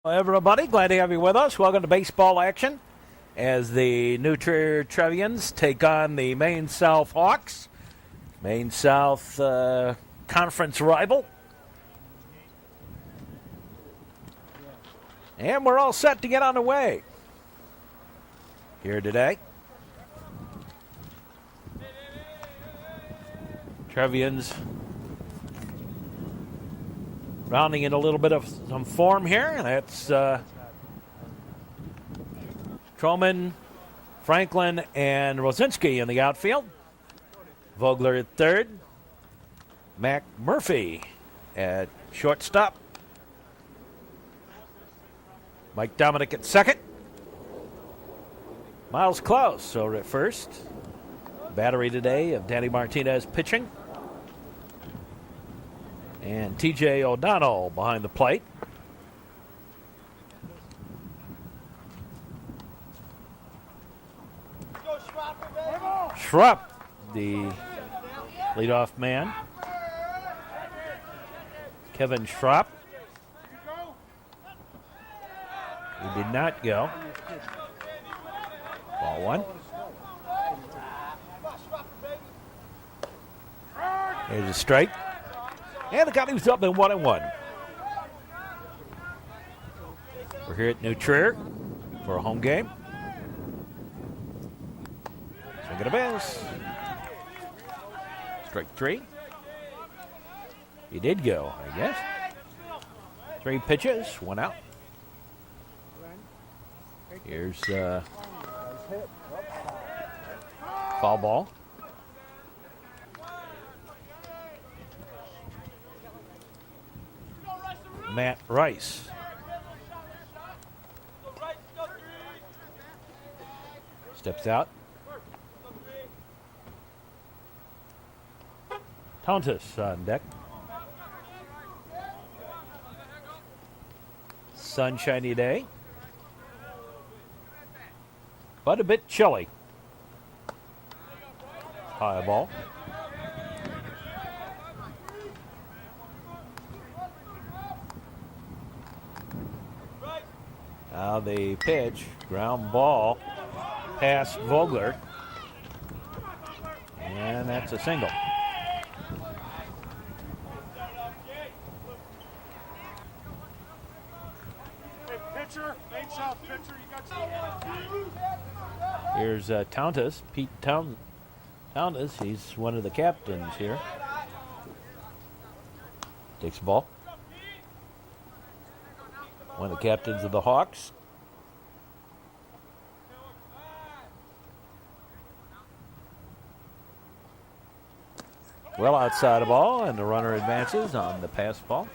Hello, everybody, glad to have you with us. Welcome to baseball action as the new Trier Trevians take on the Maine South Hawks. Maine South conference rival. And we're all set to get on the way here today. Trevians rounding in a little bit of some form here. That's Troman, Franklin, and Rosinski in the outfield. Vogler at third. Mac Murphy at shortstop. Mike Dominic at second. Miles Klaus over at first. Battery today of Danny Martinez pitching. And TJ O'Donnell behind the plate. Schrupp, the leadoff man. Kevin Schrupp. He did not go. Ball one. There's a strike. And the count was up in 1-1. We're here at New Trier for a home game. Swing and a miss. Strike three. He did go, I guess. 3 pitches, 1 out. Here's foul ball. Matt Rice. Steps out. Countess on deck. Sunshiny day, but a bit chilly. High ball. Now the pitch, ground ball, past Vogler, and that's a single. Here's Tountas, Pete Tountas. He's one of the captains here. Takes the ball. One of the captains of the Hawks. Well outside the ball, and the runner advances on the pass ball.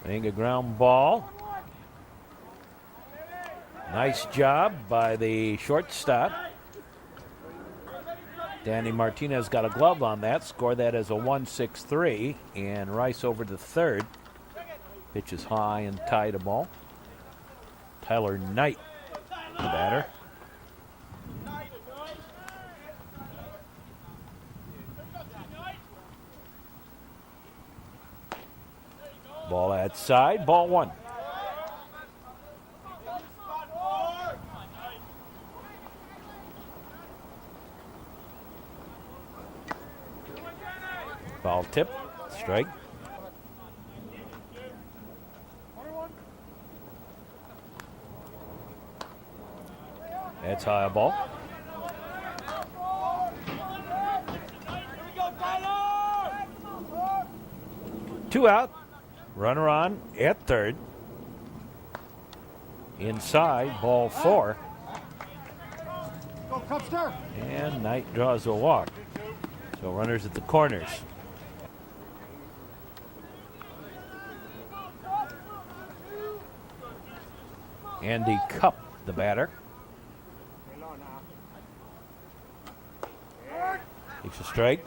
Being a ground ball. Nice job by the shortstop. Danny Martinez got a glove on that. Scored that as a 1-6-3. And Rice over to third. Pitch is high and tied the ball. Tyler Knight, the batter. Ball outside. Ball one. Foul tip, strike. That's high ball. Two out, runner on at third. Inside, ball four. And Knight draws a walk. So runners at the corners. Andy Cup, the batter. Takes a strike.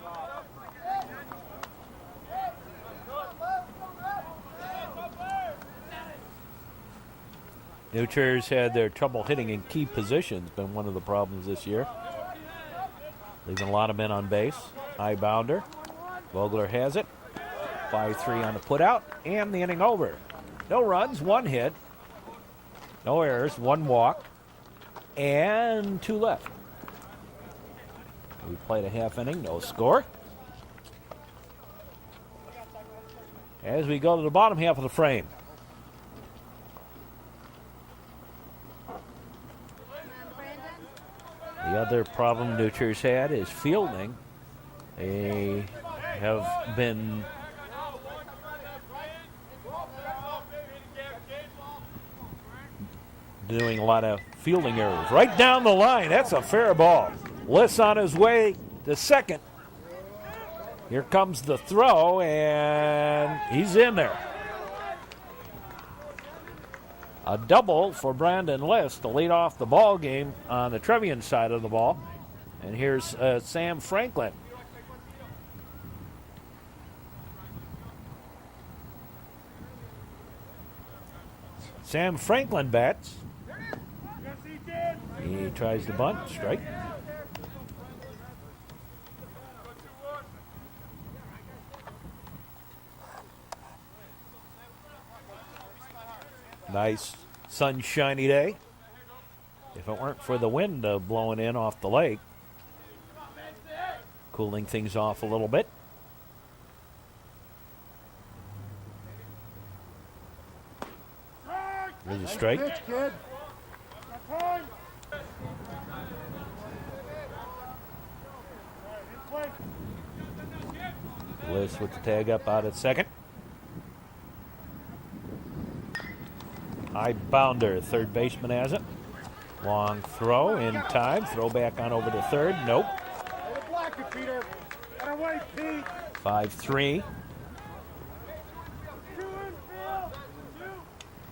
New Trier's had their trouble hitting in key positions, been one of the problems this year. Leaving a lot of men on base. High bounder. Vogler has it. 5-3 on the putout, and the inning over. No runs, 1 hit. No errors, 1 walk, and 2 left. We played a half inning, no score. As we go to the bottom half of the frame. The other problem New Trier's had is fielding. They have been doing a lot of fielding errors. Right down the line, that's a fair ball. Liss on his way to second. Here comes the throw, and he's in there. A double for Brandon Liss to lead off the ball game on the Trevian side of the ball. And here's Sam Franklin. Sam Franklin bats. He tries to bunt, strike. Nice sunshiny day. If it weren't for the wind blowing in off the lake, cooling things off a little bit. There's a strike. Liss with the tag up out at second. High bounder, third baseman has it. Long throw in time. Throw back on over to third. Nope. 5-3.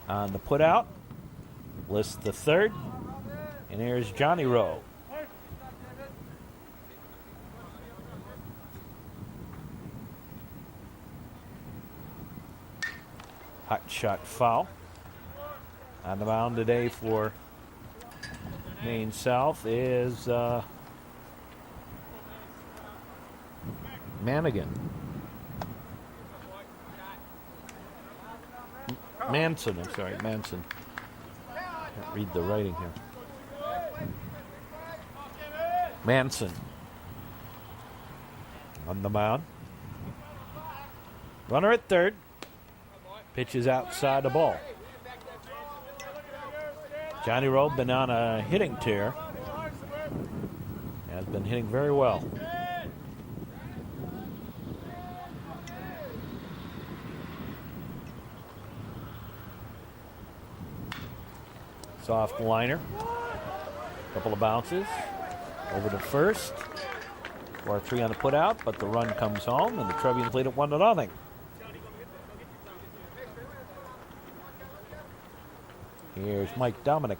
On the putout. Liss the third. And here's Johnny Rowe. Hot shot foul. On the mound today for Maine South is Manson. I'm sorry, Manson. Can't read the writing here. Manson on the mound. Runner at third. Pitches outside the ball. Johnny Rowe been on a hitting tear. Has been hitting very well. Soft liner. Couple of bounces. Over to first. 4-3 on the putout, but the run comes home, and the Trevians lead it 1-0. Here's Mike Dominic.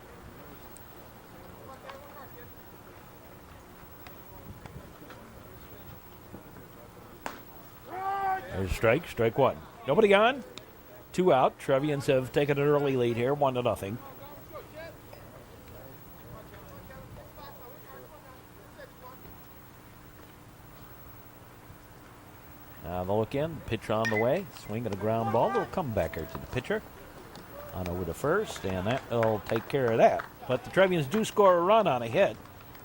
There's strike 1. Nobody on. 2 out. Trevians have taken an early lead here, 1-0. Now the look in, pitcher on the way, swing at a ground ball, little comebacker to the pitcher. On over to first, and that will take care of that. But the Trevians do score a run on a hit,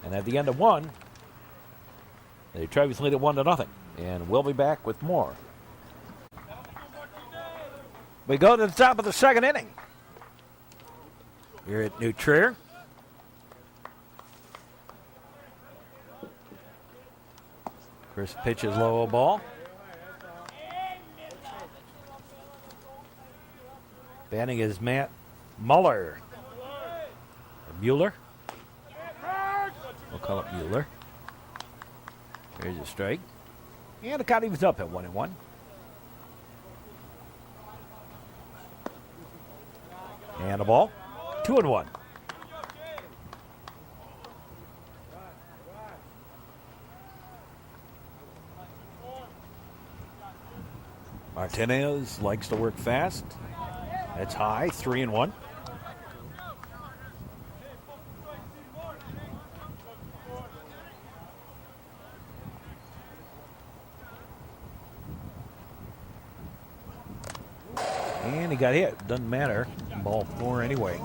and at the end of 1, the Trevians lead it 1-0. And we'll be back with more. We go to the top of the second inning. Here at New Trier. First pitch is low, a ball. Batting is Matt Mueller. Or Mueller. We'll call it Mueller. Here's a strike. And the count evens up at 1-1. And a ball. 2-1. Martinez likes to work fast. That's high, 3-1. And he got hit. Doesn't matter. Ball 4 anyway.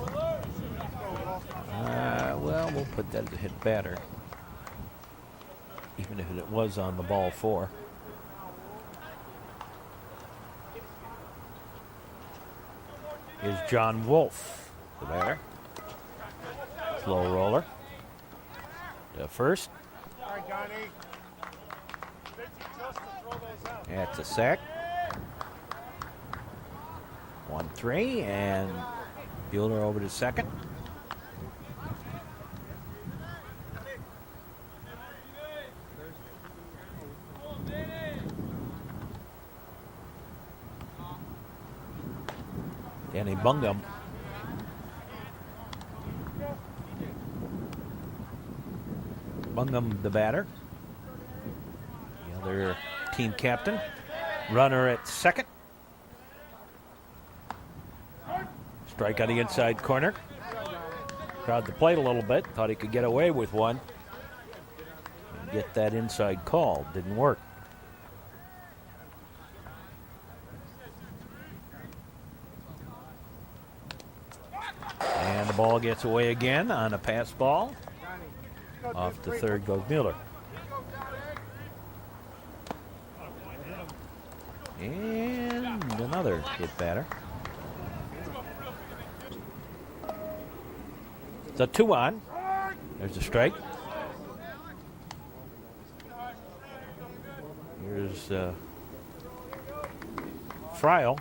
Well, we'll put that as a hit batter. Even if it was on the ball 4. Here's John Wolf, the batter. Slow roller. To first. That's a sack. 1-3, and Bueller over to second. Danny Bungum. Bungum, the batter. The other team captain. Runner at second. Strike on the inside corner. Crowd the plate a little bit. Thought he could get away with one. And get that inside call. Didn't work. And the ball gets away again on a pass ball. Off to third goes Mueller. And another hit batter. It's a 2-on. There's a strike. Here's Friel.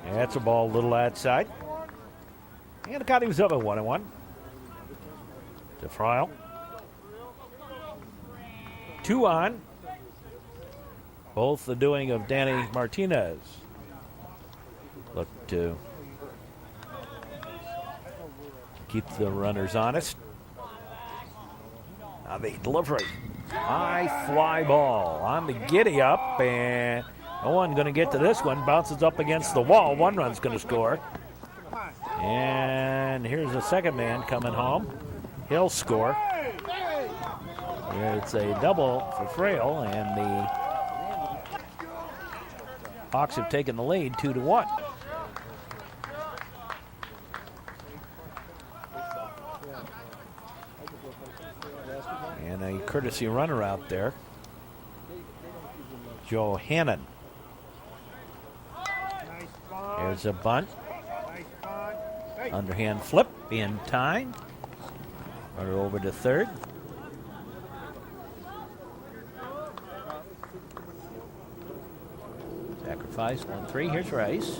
That's a ball a little outside. And the count was up at 1-1. To Friel. 2-on. Both the doing of Danny Martinez. Look to keep the runners honest. Now the delivery. High fly ball on the giddy up, and no one going to get to this one. Bounces up against the wall. One run's going to score. And here's the second man coming home. He'll score. It's a double for Frail, and the Hawks have taken the lead 2-1. And a courtesy runner out there. Joe Hannon. There's a bunt. Underhand flip in time. Runner over to third. Sacrifice 1-3. Here's Rice.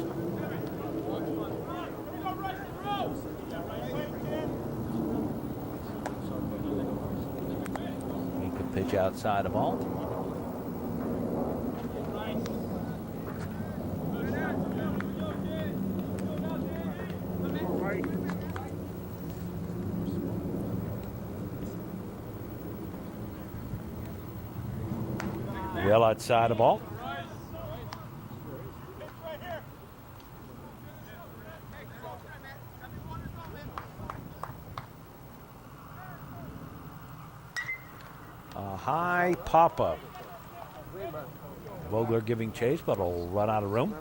He could pitch outside the ball. Well outside the ball. A high pop-up. Vogler giving chase, but will run out of room.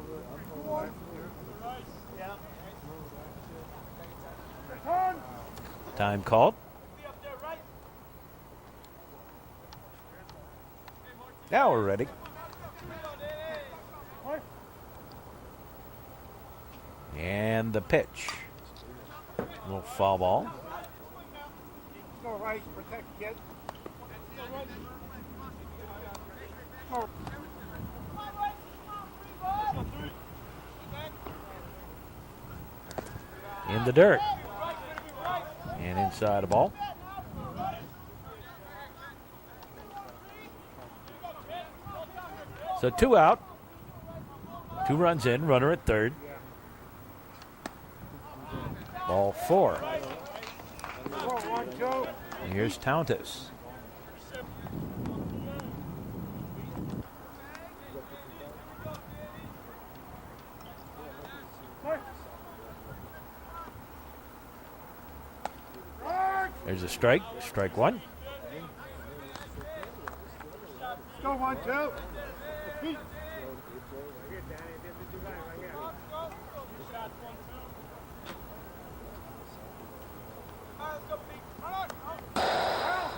Time called. Now we're ready. And the pitch. A little foul ball. Go right, protect kid. In the dirt. And inside the ball. So 2 out. 2 runs in, runner at third. Ball 4. And here's Tauntus. There's a strike. Strike 1. go 1-2. Feet.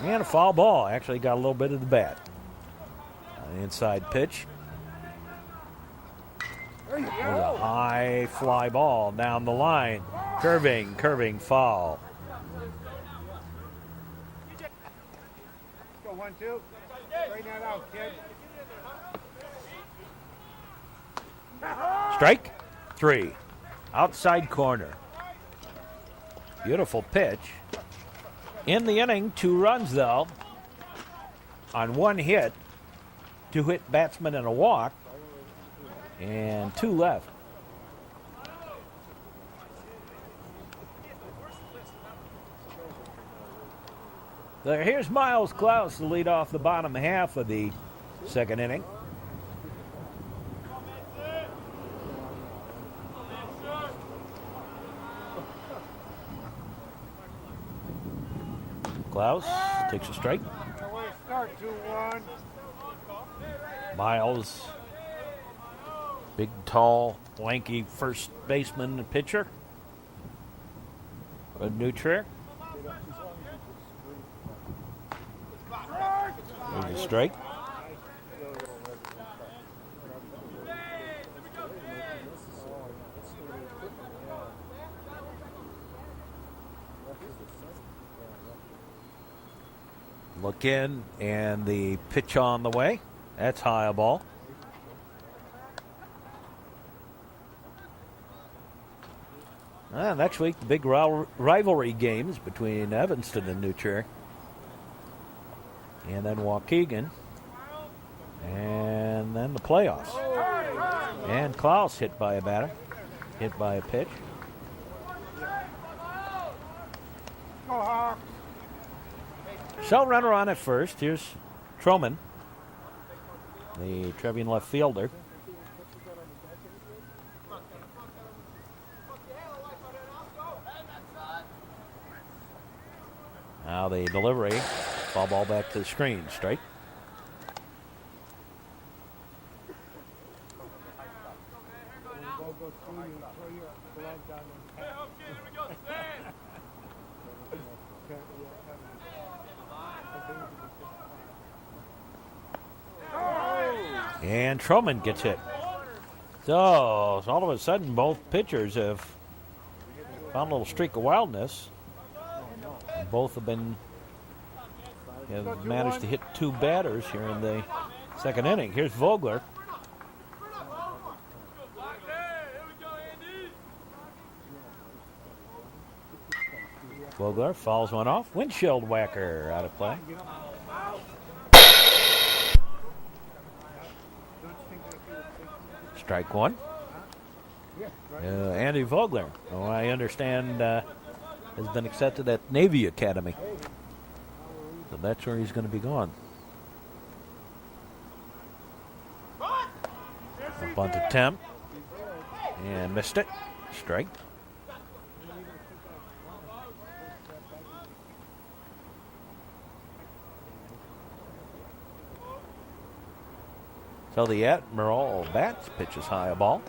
And a foul ball. Actually got a little bit of the bat. Inside pitch. There you There's go. a high fly ball down the line. Curving foul. Go 1-2. Straighten that out, kid. Strike 3. Outside corner. Beautiful pitch. In the inning, 2 runs though. On 1 hit, 2 hit batsmen and a walk. And 2 left. So here's Miles Klaus to lead off the bottom half of the second inning. Klaus takes a strike. Way to start 2-1. Miles, big, tall, lanky first baseman and pitcher. A new Trier. There's a strike. Look in, and the pitch on the way. That's high a ball. Next week, the big rivalry games between Evanston and New Trier. And then Waukegan. And then the playoffs. And Klaus hit by a batter. Hit by a pitch. Go Hawks. So runner on at first. Here's Troman, the Trevian left fielder. Now the delivery. Foul ball back to the screen. Strike. And Troman gets hit. So all of a sudden, both pitchers have found a little streak of wildness. Both have managed to hit 2 batters here in the second inning. Here's Vogler. Vogler fouls one off. Windshield whacker out of play. Strike 1. Andy Vogler, who I understand has been accepted at Navy Academy. So that's where he's going to be going. A bunt attempt. And missed it. Strike. So the Admiral bats, pitches high a ball.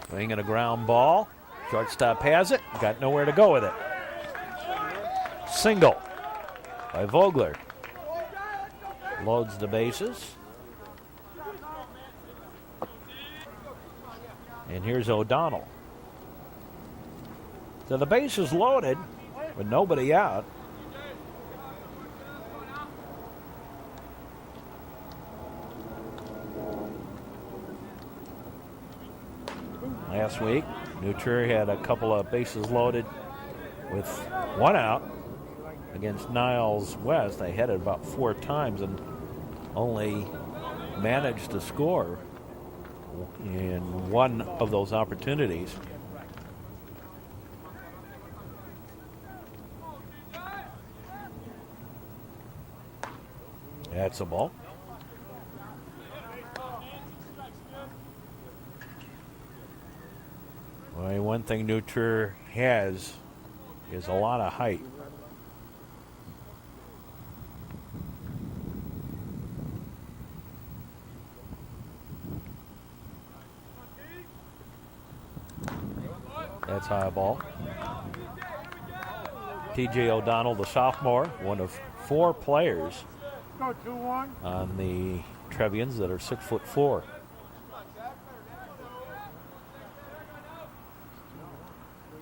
Swing and a ground ball. Shortstop has it. Got nowhere to go with it. Single by Vogler. Loads the bases. And here's O'Donnell. So the base is loaded with nobody out. Last week, New Trier had a couple of bases loaded with 1 out. Against Niles West, they had it about 4 times and only managed to score in 1 of those opportunities. That's a ball. Well, one thing New Trier has is a lot of height. That's high ball. T.J. O'Donnell, the sophomore, one of 4 players Go 2-1. on the Trevians that are 6'4".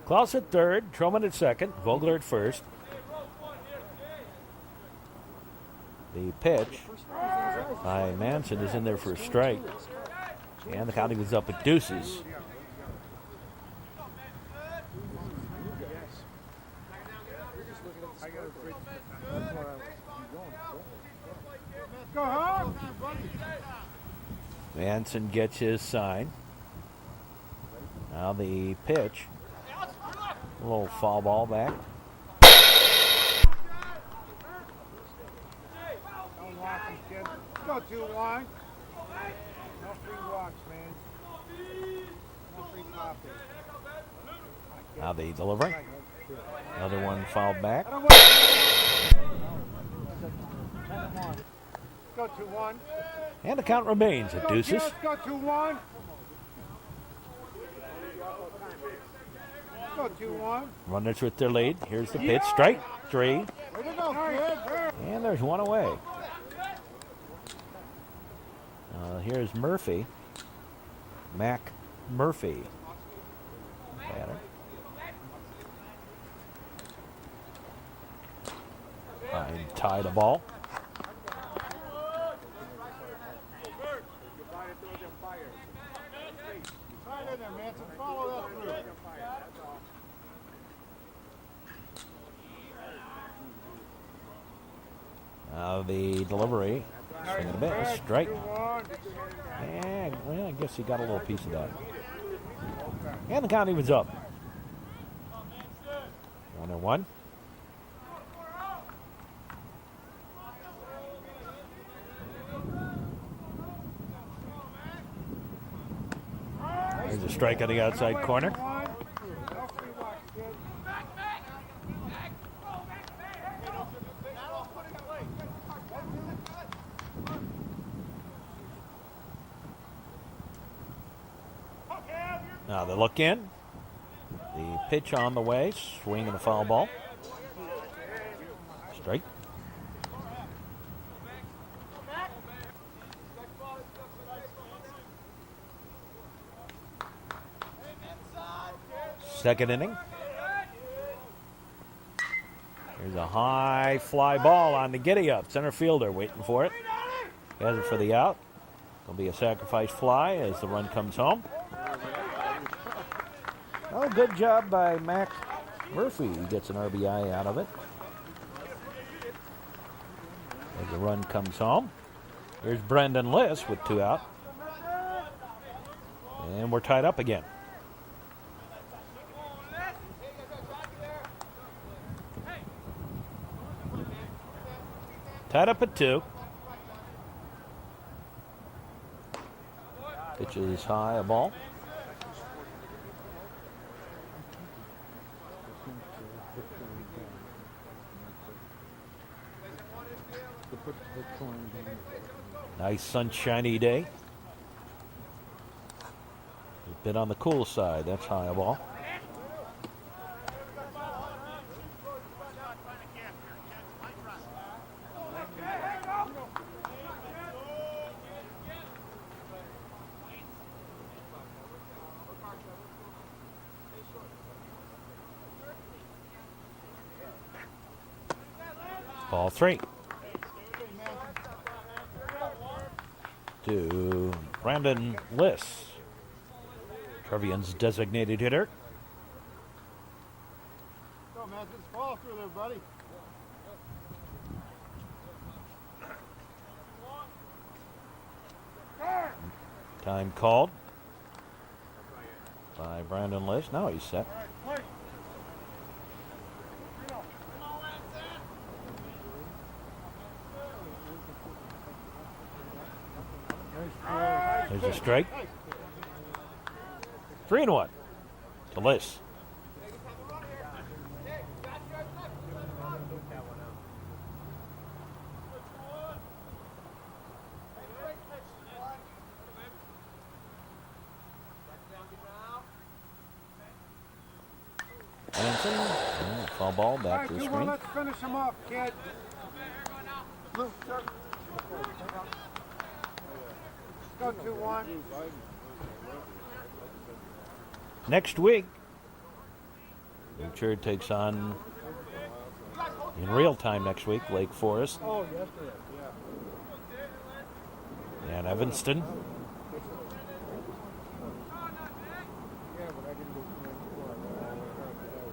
Klaus at third, Truman at second, Vogler at first. The pitch by Manson is in there for a strike. And the county was up at deuces. Go Hawks. Manson gets his sign. Now the pitch. A little foul ball back. Don't walk him, kid. Go 2-1. No free walks, man. No free coffee. Now the delivery. Another one fouled back. I don't want Go 2-1. And the count remains at deuces. Go 2-1. Go 2-1. Runners with their lead. Here's the pitch. Strike 3. Way to go, kid. And there's one away. Here's Murphy. Mac Murphy. Batter. And tie the ball. Right in there, Manson. Follow that through. Now the delivery. Swing and a miss. Strike. 2-1. And well, I guess he got a little piece of that. And the count evens up. 1-1. There's a strike on the outside corner. No free walks, kid. Now the look in. The pitch on the way. Swing and a foul ball. Strike. Second inning. There's a high fly ball on the giddy up. Center fielder waiting for it. Has it for the out. There'll be a sacrifice fly as the run comes home. Oh, good job by Mac Murphy. He gets an RBI out of it. As the run comes home. Here's Brandon Liss with 2 out. And we're tied up again. Tied up at 2. Pitch is high, a ball. Nice sunshiny day. A bit on the cool side. That's high, a ball. Ball 3. To Brandon Liss, Trevians' designated hitter. Go, Manson. Follow through there, buddy. Time called by Brandon Liss. Now he's set. There's a strike. 3-1 to Liss. Hanson, foul ball All back right, to the 2-1, screen. let's finish him off, kid. Let's go 2-1. Next week, Trier takes on, in real time next week, Lake Forest Oh, yesterday, yeah. and Evanston.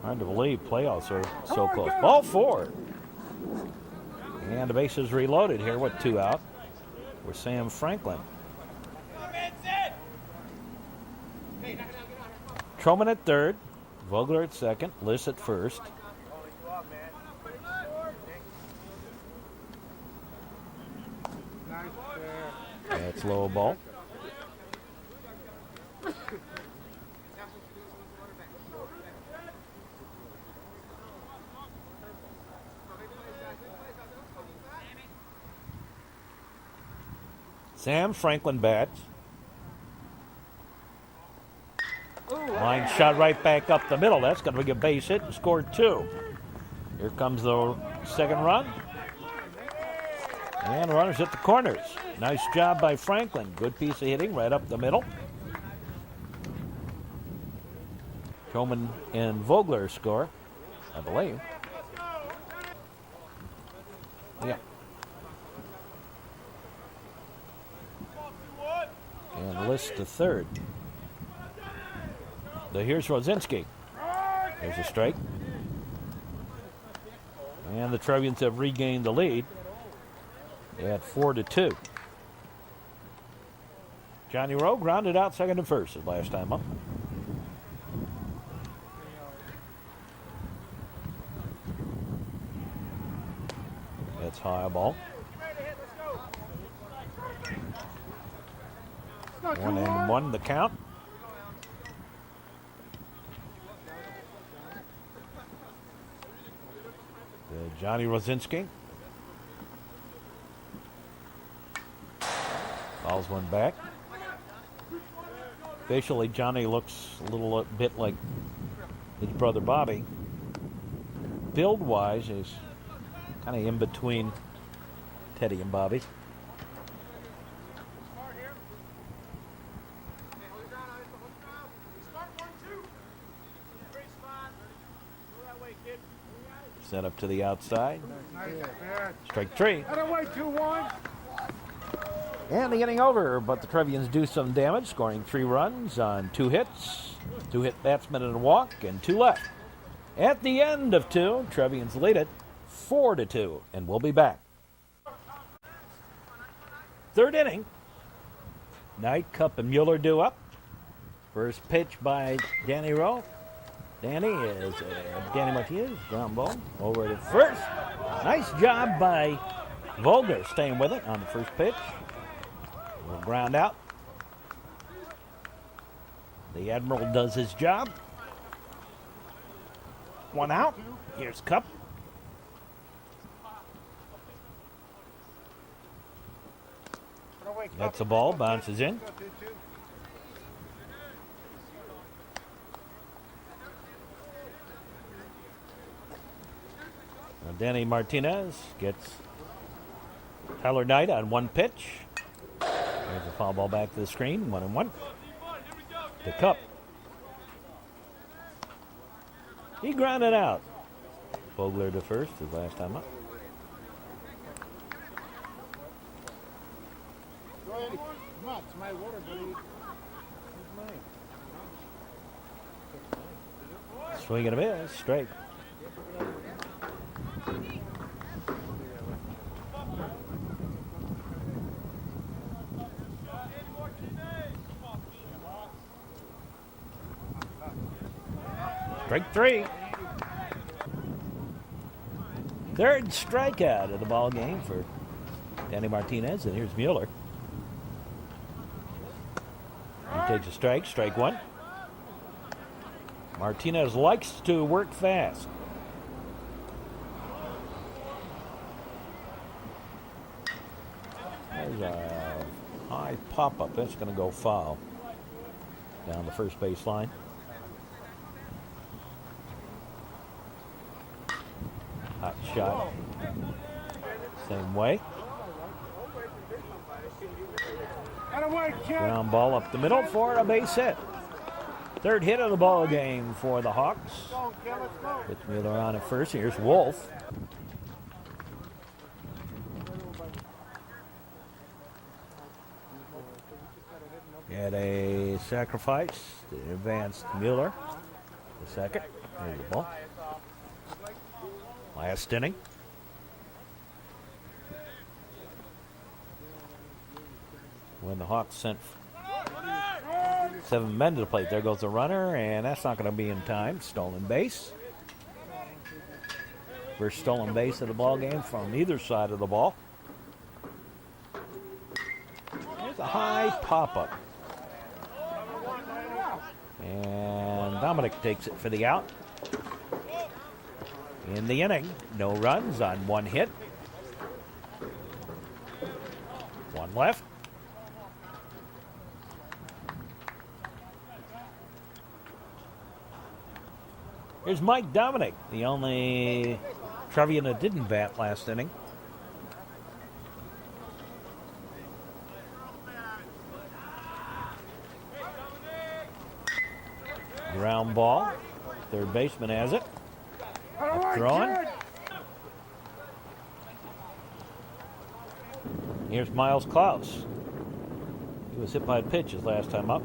Hard to believe playoffs are so close. Ball 4. And the base is reloaded here with 2 out with Sam Franklin. Truman at third, Vogler at second, Liss at first. Nice there. That's low ball. Sam Franklin bats. Line shot right back up the middle. That's going to be a base hit and score 2. Here comes the second run. And runners at the corners. Nice job by Franklin. Good piece of hitting right up the middle. Truman and Vogler score, I believe. Yeah. And Liss to third. Here's Rosinski. There's a strike. And the Trevians have regained the lead at 4-2. Johnny Rowe grounded out second and first his last time up. That's high ball. 1-1 the count. Johnny Rosinski fouls one back. Facially, Johnny looks a little bit like his brother Bobby. Build-wise, he's kind of in between Teddy and Bobby. Set up to the outside. Nice pitch. Strike 3. Out of way, 2-1. And the inning over, but the Trevians do some damage, scoring 3 runs on 2 hits. 2 hit batsmen and a walk, and 2 left. At the end of 2, Trevians lead it 4-2, and we'll be back. Third inning. Knight, Cup, and Mueller due up. First pitch by Danny Rowe. Danny Martinez, ground ball over to first. Nice job by Vogler staying with it on the first pitch. Little ground out. The Admiral does his job. 1 out. Here's Cup. That's a ball, bounces in. Danny Martinez gets Tyler Knight on 1 pitch. There's a foul ball back to the screen, 1-1. The Cup. He grounded out. Vogler to first his last time up. It's my water, buddy. Swing and a miss, straight. Strike 3. Third strikeout of the ball game for Danny Martinez, and here's Mueller. takes a strike, strike one. Martinez likes to work fast. There's a high pop-up. That's going to go foul down the first base line. Hot shot. Same way. Ground ball up the middle for a base hit. Third hit of the ball game for the Hawks. With Mueller on at first. Here's Wolf. Had a sacrifice to advance Mueller. The second. There's the ball. Last inning. When the Hawks sent 7 men to the plate. There goes the runner, and that's not going to be in time. Stolen base. First stolen base of the ball game from either side of the ball. There's a high pop-up. And Dominic takes it for the out. In the inning, no runs on 1 hit. 1 left. Here's Mike Dominic, the only Trevian that didn't bat last inning. Ground ball. Third baseman has it. Up throwing. Here's Miles Klaus. He was hit by a pitch his last time up.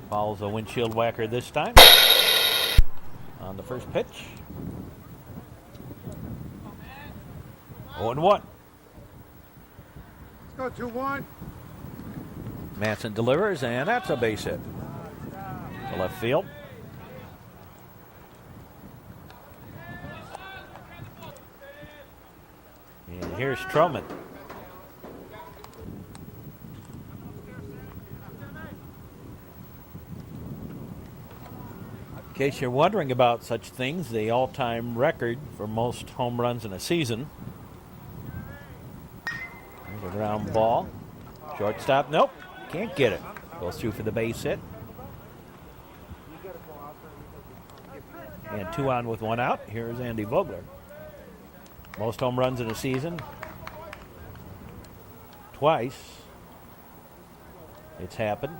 Follows a windshield whacker this time. On the first pitch. 0-1. Let's go 2-1. Manson delivers, and that's a base hit to left field. And here's Truman. In case you're wondering about such things, the all-time record for most home runs in a season. There's a ground ball. Shortstop, nope, can't get it. Goes through for the base hit. And 2 on with 1 out. Here's Andy Vogler. Most home runs in a season. Twice. It's happened.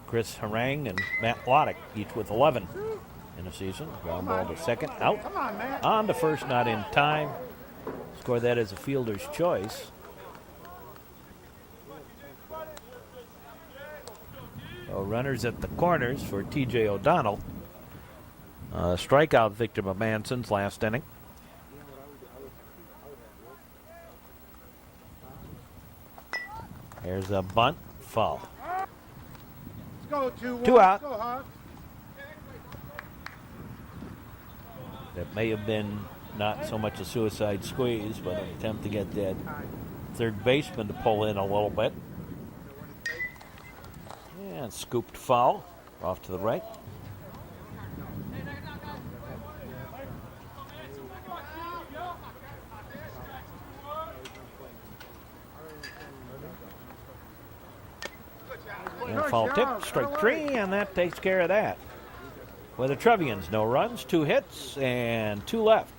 Chris Harang and Matt Loddick, each with 11 in a season. Ground ball to second, out. On to first, not in time. Score that as a fielder's choice. So runners at the corners for T.J. O'Donnell. Strikeout victim of Manson's last inning. There's a bunt, foul. Go 2-1. 2 out. Go Hawks. That may have been not so much a suicide squeeze, but an attempt to get that third baseman to pull in a little bit. And scooped foul off to the right. And foul tip, strike 3, and that takes care of that. With the Trevians, no runs, 2 hits, and 2 left.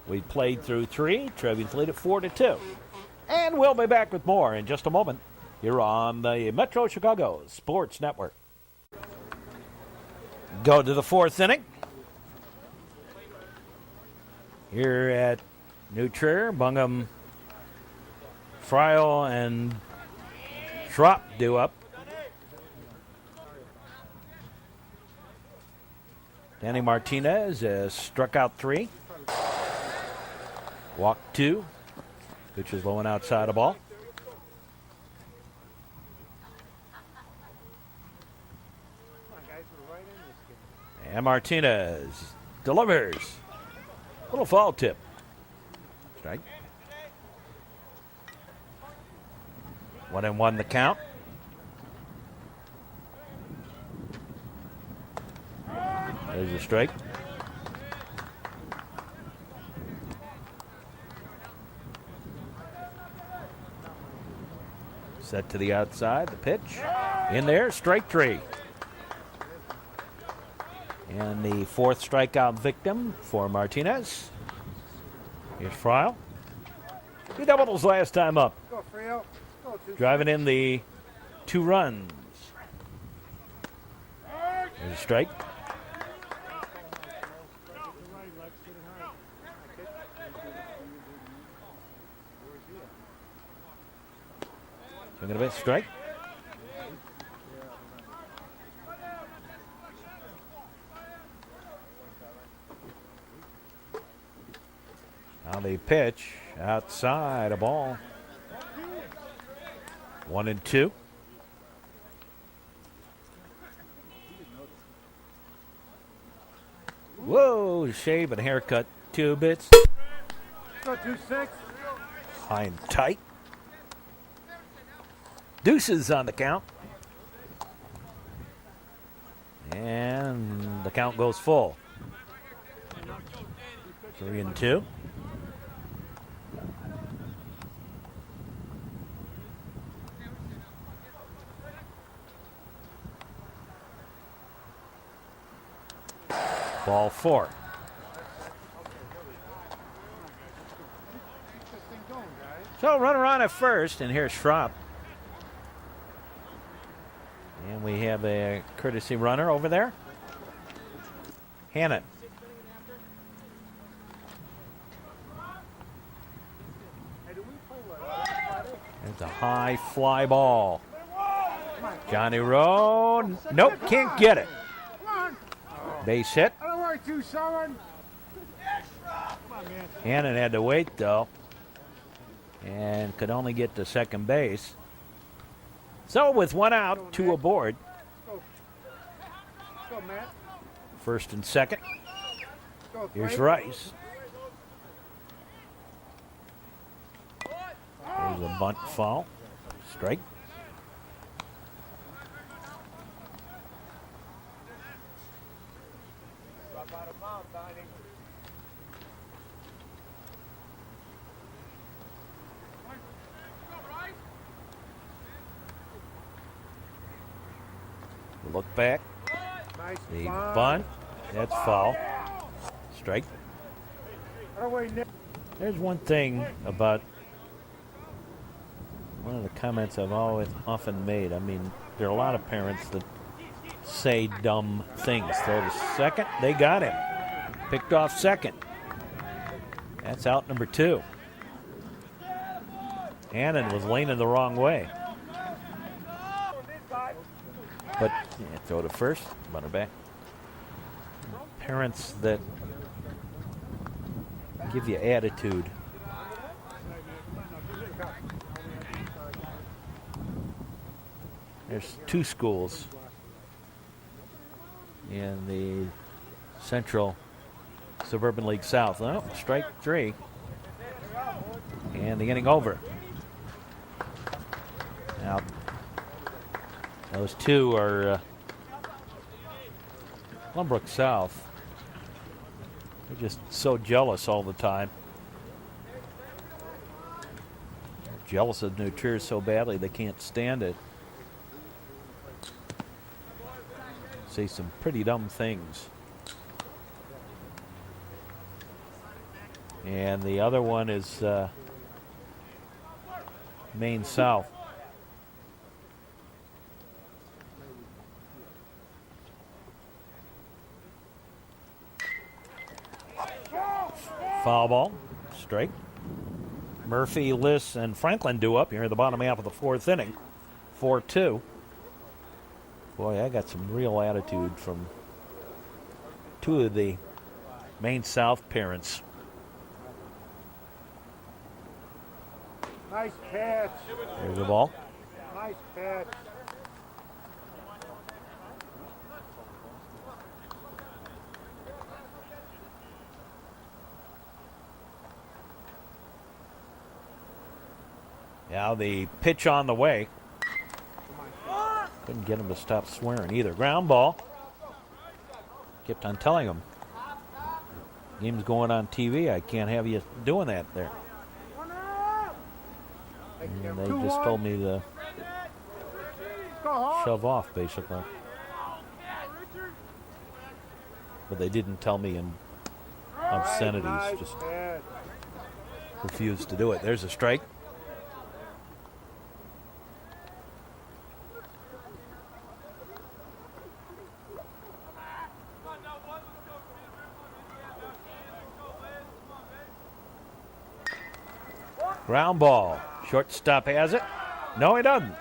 We played through 3. Trevians lead at 4-2. And we'll be back with more in just a moment here on the Metro Chicago Sports Network. Go to the 4th inning. Here at New Trier, Bungum, Friel, and Schropp due up. Danny Martinez has struck out 3. Walked 2. Pitch is low and outside the ball. And Martinez delivers. Little foul tip. Strike. 1-1 the count. There's a strike. Set to the outside, the pitch. In there, strike three. And the fourth strikeout victim for Martinez. Here's Fryle. He doubles last time up. Go, Frio. Go, Driving in the 2 runs. There's a strike. Swing and a bit, strike. Now the pitch outside, a ball. 1-2. Whoa, shave and haircut, 2 bits. Go, 2-6. High and tight. Deuces on the count. And the count goes full. 3-2. Ball 4. So runner on at first, and here's Schrapp. And we have a courtesy runner over there. Hannon. There's a high fly ball. Johnny Rowe. Nope, can't get it. Base hit. I don't worry, 2-7. Come on, man. Hannon had to wait, though, and could only get to second base. So with 1 out, 2 aboard. Go, Matt. First and second. Go, Here's Frank. Rice. There's a bunt foul. Strike. Look back. Nice The bunt. bunt. That's foul. Strike. I don't worry, Nick. There's one thing about one of the comments I've often made. I mean, there are a lot of parents that say dumb things. Throw to second. They got him. Picked off second. That's out number 2. Hannon was leaning the wrong way. But throw to first, runner back. Parents that give you attitude. There's 2 schools in the Central Suburban League South. Oh, strike 3. And the inning over. Now, those 2 are Glenbrook South. They're just so jealous all the time. They're jealous of New Trier so badly they can't stand it. Say some pretty dumb things. And the other one is Maine South. Foul ball, strike. Murphy, Liss, and Franklin do up here in the bottom half of the 4th inning. 4-2. Boy, I got some real attitude from 2 of the Maine South parents. Nice catch. There's the ball. Nice catch. Now the pitch on the way. Couldn't get him to stop swearing either. Ground ball. Kept on telling him, game's going on TV. I can't have you doing that there. And they just told me to shove off, basically. But they didn't tell me in obscenities. Just refused to do it. There's a strike. Ground ball. Shortstop has it. No, he doesn't.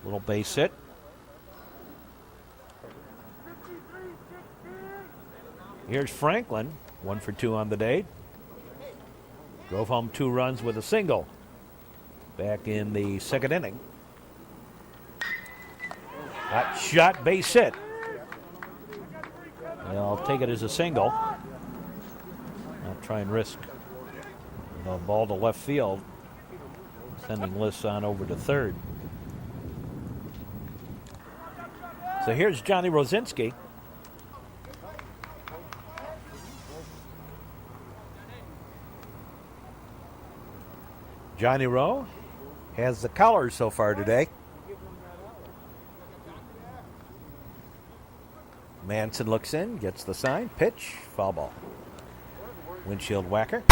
Little base hit. Here's Franklin. 1 for 2 on the day. Drove home 2 runs with a single back in the 2nd inning. Hot shot, base hit. I'll take it as a single. Not try and risk a ball to left field, sending Liss on over to third. So here's Johnny Rosinski. Johnny Rowe has the collar so far today. Manson looks in, gets the sign, pitch, foul ball. Windshield whacker.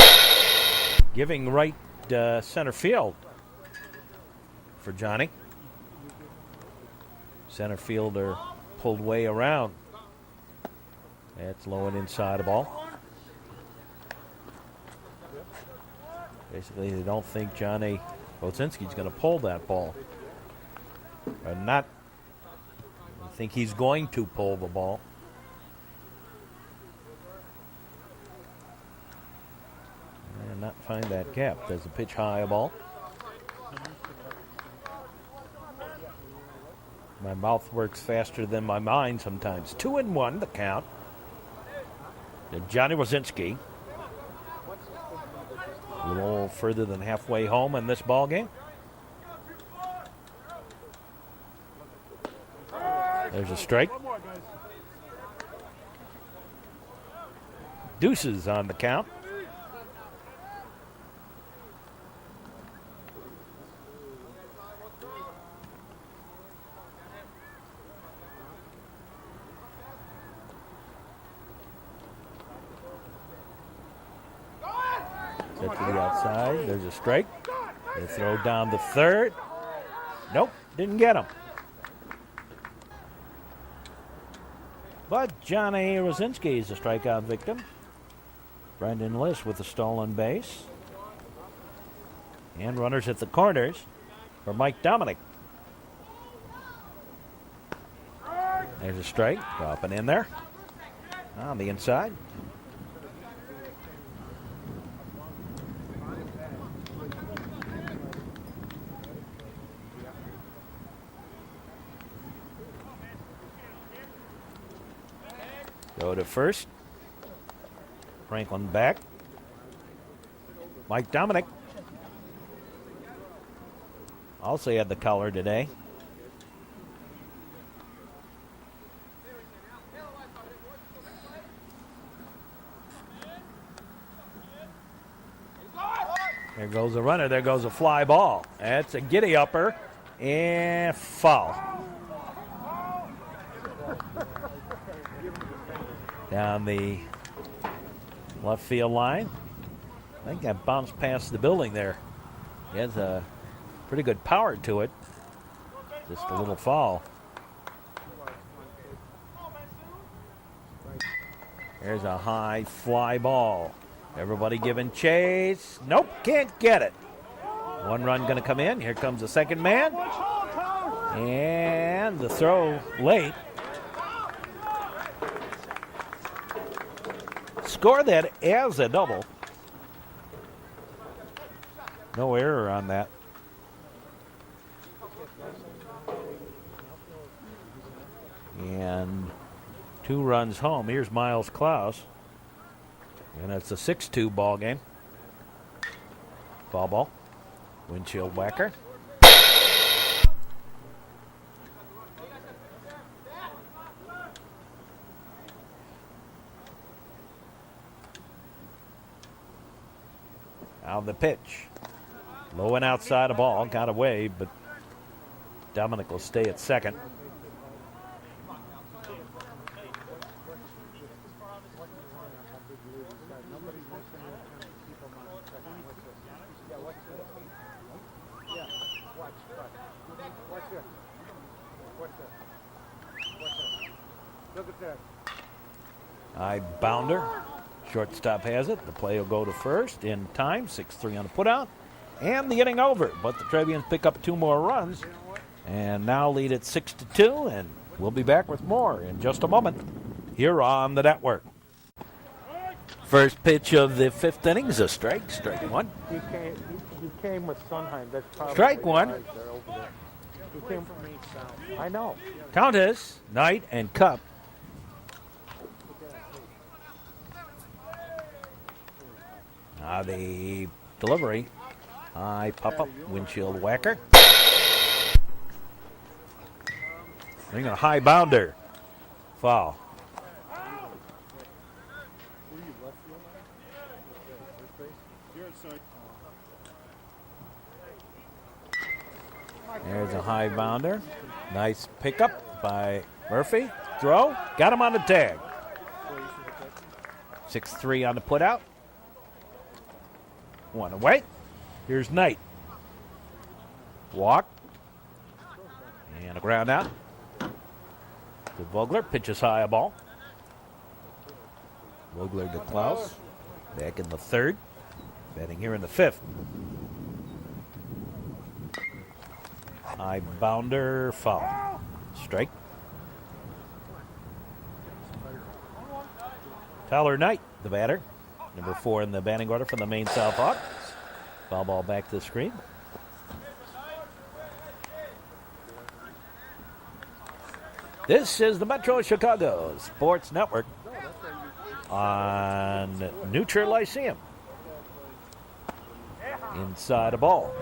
Giving right center field for Johnny. Center fielder pulled way around. That's low and inside a ball. Basically, they don't think Johnny Rosinski's going to pull that ball. Or not. I think he's going to pull the ball. And not find that gap. There's a pitch high a ball. My mouth works faster than my mind sometimes. 2-1 the count. And Johnny Rosinski. A little further than halfway home in this ball game. There's a strike. Deuces on the count. Set to the outside. There's a strike. They throw down the third. Nope, didn't get him. But Johnny Rosinski is a strikeout victim. Brandon Liss with a stolen base. And runners at the corners for Mike Dominic. There's a strike. Dropping in there. On the inside. Go to first. Franklin back. Mike Dominic also had the color today. There goes a runner. There goes a fly ball. That's a giddy upper and foul. Down the left field line. I think that bounced past the building there. It has a pretty good power to it. Just a little foul. There's a high fly ball. Everybody giving chase. Nope, can't get it. 1 run going to come in. Here comes the second man. And the throw late. Score that as a double. No error on that. And 2 runs home. Here's Miles Klaus. And it's a 6-2 ball game. Foul ball. Windshield whacker. Now the pitch. Low and outside a ball. Got away, but Dominic will stay at second. Look at that. High bounder. Shortstop has it. The play will go to first in time. 6-3 on the putout. And the inning over. But the Trevians pick up 2 more runs. And now lead at 6-2. And we'll be back with more in just a moment here on the network. First pitch of the 5th inning is a strike. Strike one. He came with Sunheim. That's probably Strike one. He came from Maine South. I know. Countess, Knight, and Cup. Now the delivery. High pop-up, windshield whacker. Bring a high bounder. Foul. There's a high bounder. Nice pickup by Murphy. Throw. Got him on the tag. 6-3 on the putout. 1 away. Here's Knight. Walk. And a ground out. To Vogler. Pitches high a ball. Vogler to Klaus. Back in the 3rd. Batting here in the 5th. High bounder, foul. Strike. Tyler Knight, the batter. Number 4 in the batting order for the Maine South Hawks. Foul ball back to the screen. This is the Metro Chicago Sports Network on New Trier Lyceum. Inside a ball.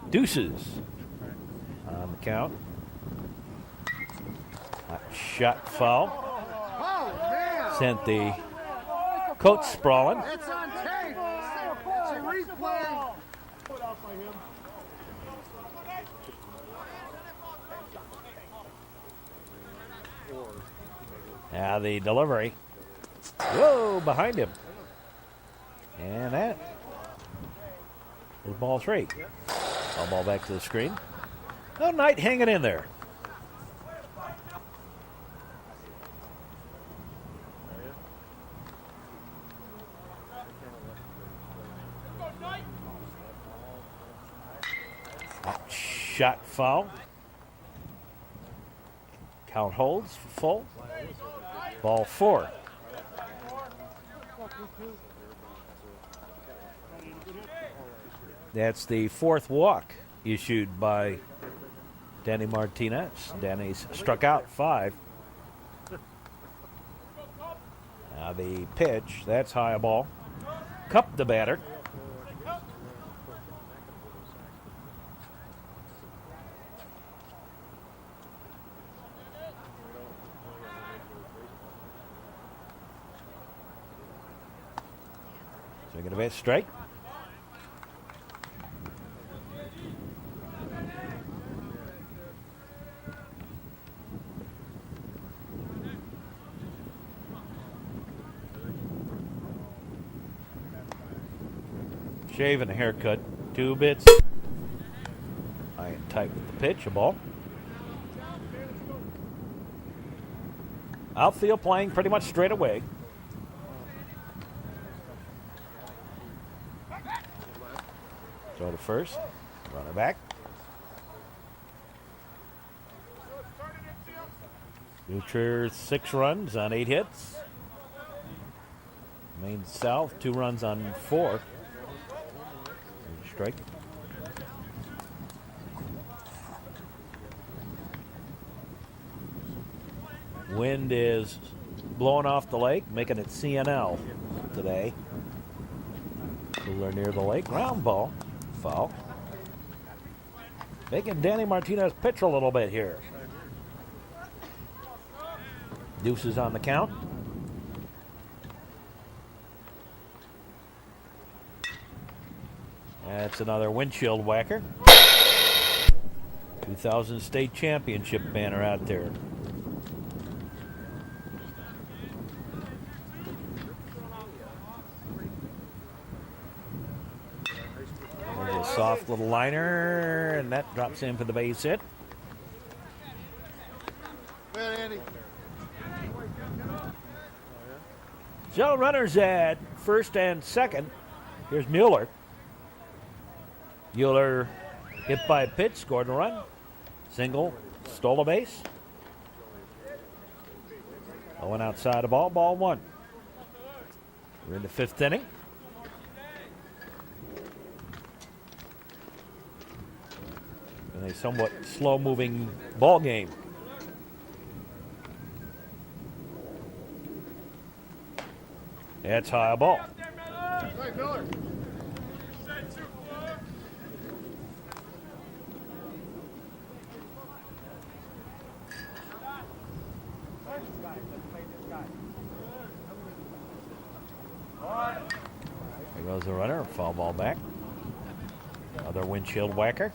Deuces on the count. Shot foul. Sent the coach sprawling. It's on tape. It's a replay. Now the delivery. Whoa, behind him. And that is ball 3. All ball back to the screen. No, Knight hanging in there. Shot foul. Count holds full. Ball 4. That's the 4th walk issued by Danny Martinez. Danny's struck out 5. Now the pitch, that's high a ball. Cup the batter. Swing and a base strike. Shave and a haircut. 2 bits. High and tight with the pitch. A ball. Outfield playing pretty much straight away. Throw to first. Runner back. New Trier 6 runs on 8 hits. Maine South 2 runs on 4. Strike. Wind is blowing off the lake, making it CNL today. Cooler near the lake. Ground ball. Foul. Making Danny Martinez pitch a little bit here. Deuces on the count. That's another windshield whacker. 2000 state championship banner out there. There's a soft little liner, and that drops in for the base hit. So runners at first and second. Here's Mueller. Mueller hit by a pitch, scored a run. Single, stole a base. Going outside the ball, ball one. We're in the fifth inning. In a somewhat slow-moving ball game. That's high ball. There goes the runner, foul ball back. Another windshield whacker.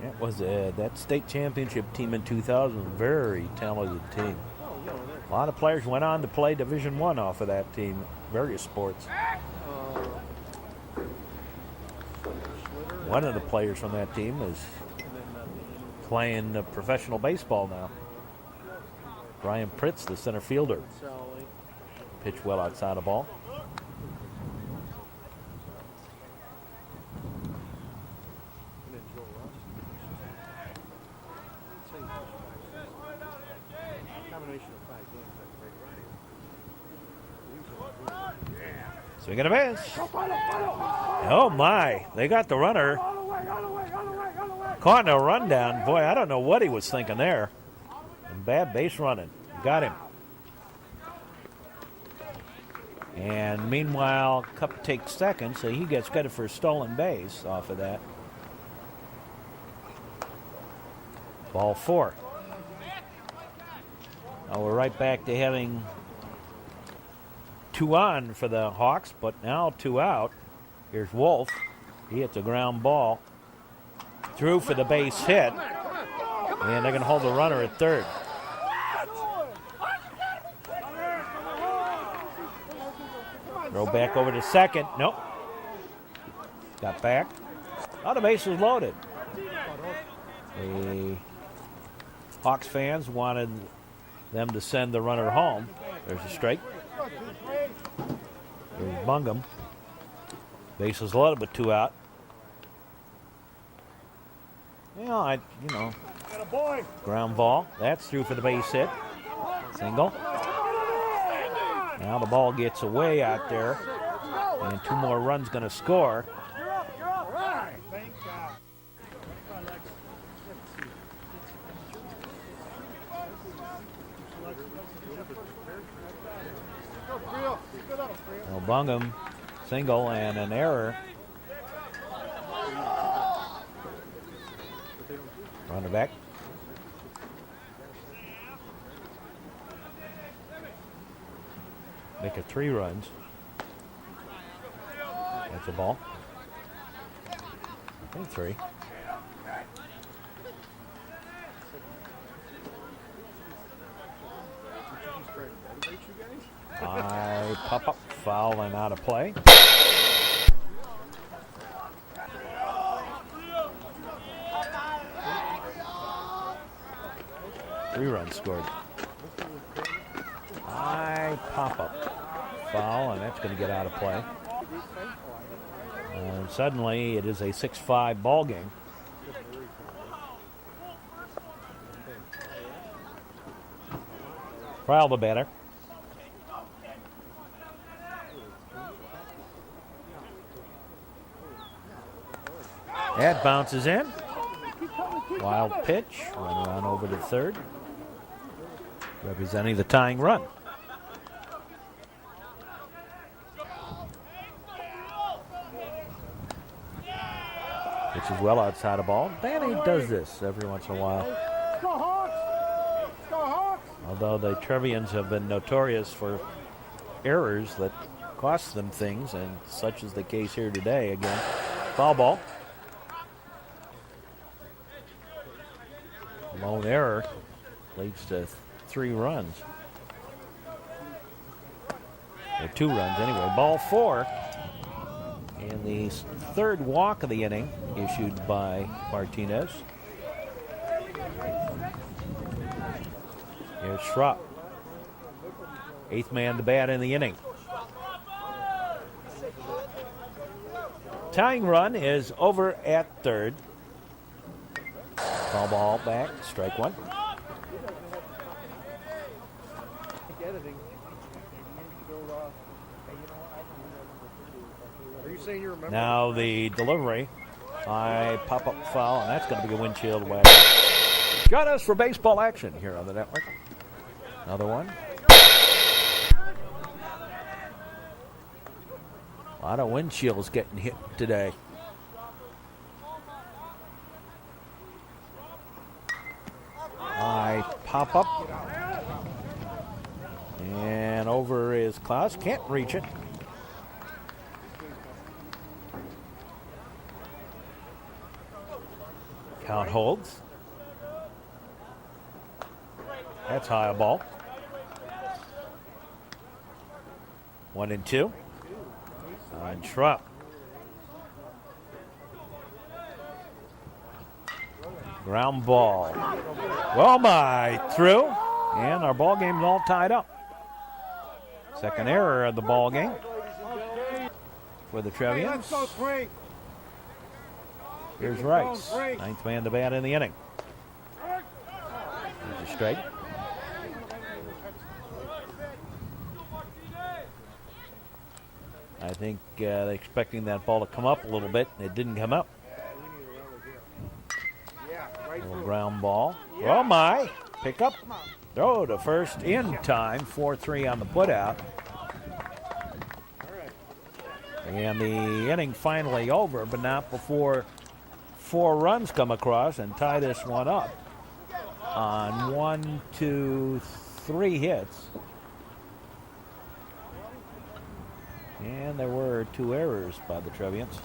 It was that state championship team in 2000, very talented team. A lot of players went on to play Division I off of that team, various sports. One of the players from that team is playing professional baseball now. Brian Pritz, the center fielder. Pitch well outside the ball. Swing and a miss. Oh my, they got the runner. Caught in a rundown. Boy, I don't know what he was thinking there. And bad base running. Got him. And meanwhile, Cup takes second, so he gets credit for a stolen base off of that. Ball four. Now we're right back to having 2 on for the Hawks, but now 2 out. Here's Wolf. He hits a ground ball. Through for the base hit. And they're going to hold the runner at third. Throw back over to second. Nope. Got back. Oh, the base is loaded. The Hawks fans wanted them to send the runner home. There's a strike. There's Bungum. Base is loaded with 2 out. Well, ground ball. That's through for the base hit. Single. Now the ball gets away out there. And 2 more runs going to score. Well, Bungum, single and an error. Runner back. Make it 3 runs. That's a ball. I think 3. I pop up, foul and out of play. Three runs scored. I pop up, foul, and that's going to get out of play. And suddenly it is a 6-5 ball game. Prowl the batter. That bounces in. Wild pitch. Run around over to third. Representing the tying run. Pitch is well outside the ball. Danny does this every once in a while. Go Hawks! Go Hawks! Although the Trevians have been notorious for errors that cost them things, and such is the case here today. Again, foul ball. Lone error leads to 3 runs. Or 2 runs anyway. Ball 4. And the third walk of the inning issued by Martinez. Here's Schrupp. 8th man to bat in the inning. Tying run is over at third. Foul ball back, strike 1. Are you saying you remember? Now the delivery. High pop-up foul, and that's going to be a windshield whack. Join us for baseball action here on the network. Another one. A lot of windshields getting hit today. High pop-up. And over is Klaus. Can't reach it. Count holds. That's high a ball. 1-2. And Schrupp. Ground ball. Well, through. And our ball game's all tied up. Second error of the ball game for the Hey, let's Trevians. go 3. Here's Rice. 9th man to bat in the inning. Here's a strike. I think they're expecting that ball to come up a little bit. It didn't come up. Yeah, right Little through. ground ball. Oh, pick up. Throw to first in time. 4-3 on the putout. And the inning finally over, but not before 4 runs come across and tie this one up on 1, 2, 3 hits. And there were 2 errors by the Trevians.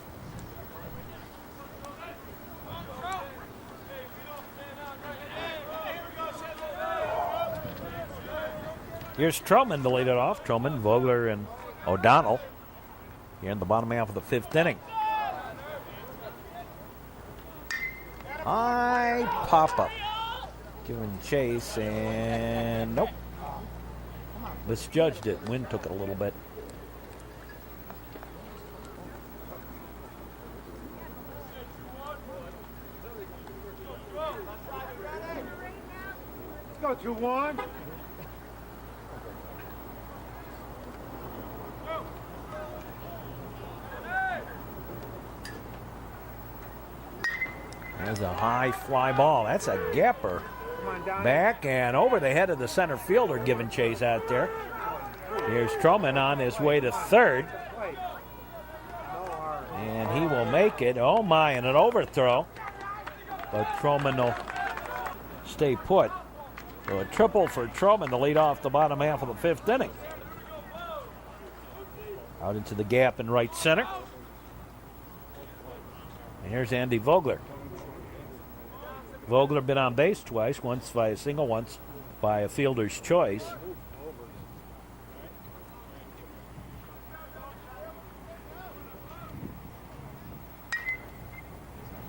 Here's Truman to lead it off. Truman, Vogler, and O'Donnell here in the bottom half of the 5th inning. High pop-up. Giving chase, and nope. Misjudged it. Wind took it a little bit. Let's go 2-1. There's a high fly ball. That's a gapper. Come on, Donnie. Back and over the head of the center fielder giving chase out there. Here's Truman on his way to third. Play. No hard. And he will make it. Oh my, and an overthrow. But Truman will stay put. So a triple for Truman to lead off the bottom half of the 5th inning. Out into the gap in right center. And here's Andy Vogler. Vogler been on base twice, once by a single, once by a fielder's choice.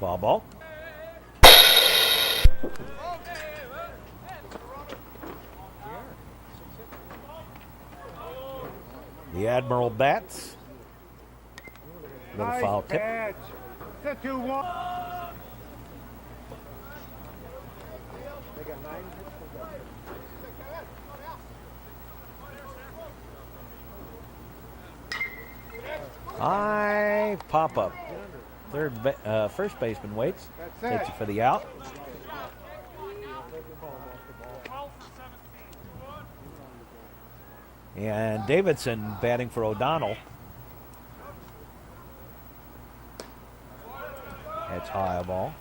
Ball ball. The Admiral bats. Little Nice foul tip. catch. It's a 2-1. They got 9 hits. High pop up. First baseman waits. That's Takes it. it for the out. And Davidson batting for O'Donnell. That's high a ball.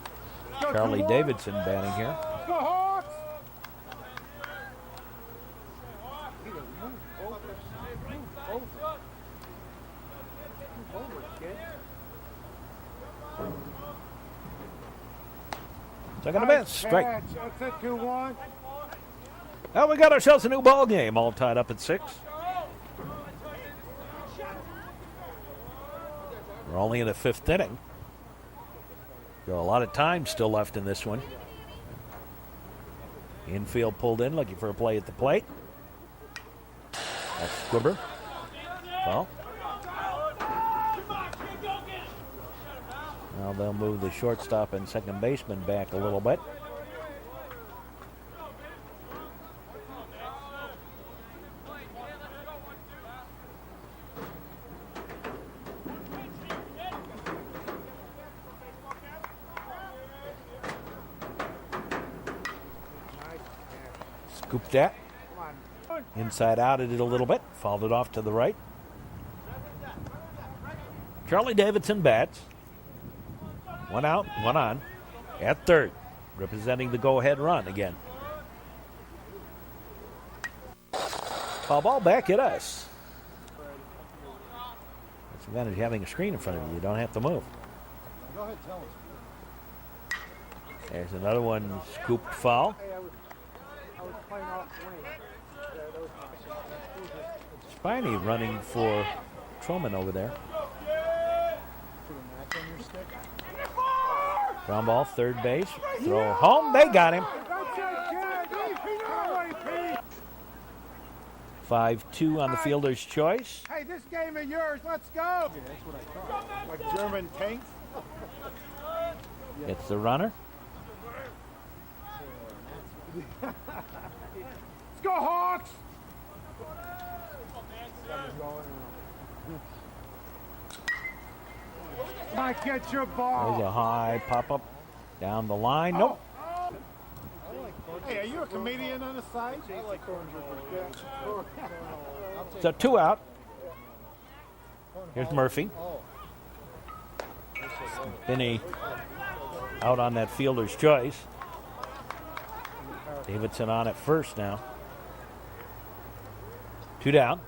Charlie Davidson batting here. Go Hawks! Second to base, strike. That's it, 2-1. Well, we got ourselves a new ball game, all tied up at 6. We're only in the 5th inning. Got a lot of time still left in this one. Infield pulled in, looking for a play at the plate. That's Squibber. Well, now they'll move the shortstop and second baseman back a little bit. Scooped that. Inside outed it a little bit. Fouled it off to the right. Charlie Davidson bats. 1 out, 1 on. At third. Representing the go-ahead run again. Foul ball back at us. That's the advantage of having a screen in front of you. You don't have to move. Go ahead, tell us. There's another one scooped foul. Hey, I was playing off wing. Spiny running for Truman over there. Ground ball, third base. Throw home. They got him. That's it, kid. Come away, Pete. 5-2 on the fielder's choice. Hey, this game is yours. Let's go. Yeah, that's what I thought. Like German tanks. It's the runner. Let's go, Hawks. Might get your ball. There's a high pop-up down the line. Nope. Hey, are you a comedian on the side? I like So 2 out. Here's Murphy. Finney out on that fielder's choice. Davidson on at first now. 2 down.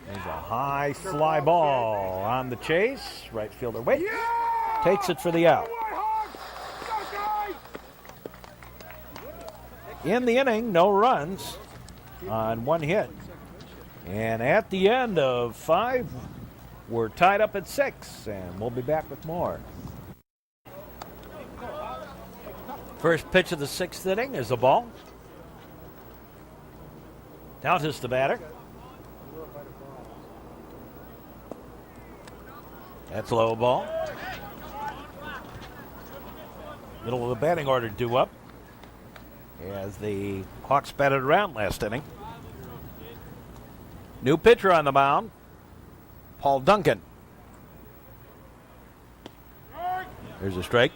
There's a high fly ball on the chase. Right fielder waits. Yeah! Takes it for the out. In the inning, no runs on 1 hit. And at the end of 5, we're tied up at 6, and we'll be back with more. First pitch of the 6th inning is a ball. Doughtis the batter. That's low ball. Middle of the batting order due up as the Hawks batted around last inning. New pitcher on the mound, Paul Duncan. There's a strike.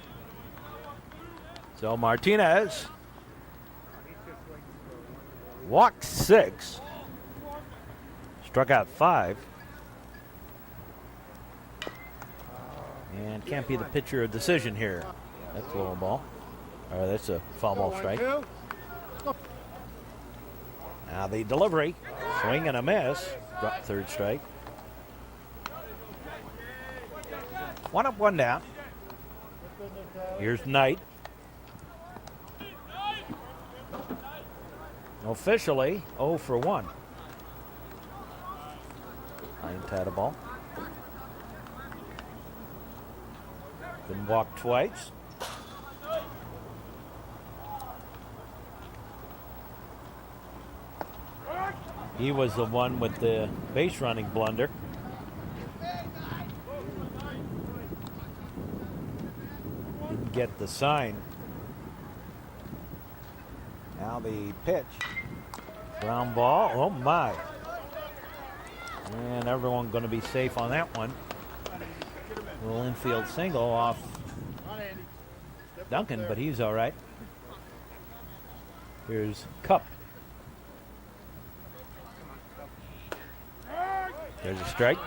So Martinez walked 6, struck out 5. And can't be the pitcher of decision here. That's a low ball. All right, that's a foul ball strike. Now the delivery. Swing and a miss. Drop third strike. 1 up, 1 down. Here's Knight. Officially 0 for 1. Line tied a ball. Been walked twice. He was the one with the base running blunder. Didn't get the sign. Now the pitch. Ground ball. Oh, my. And everyone going to be safe on that one. Little infield single off Duncan, but he's all right. Here's Cup. There's a strike.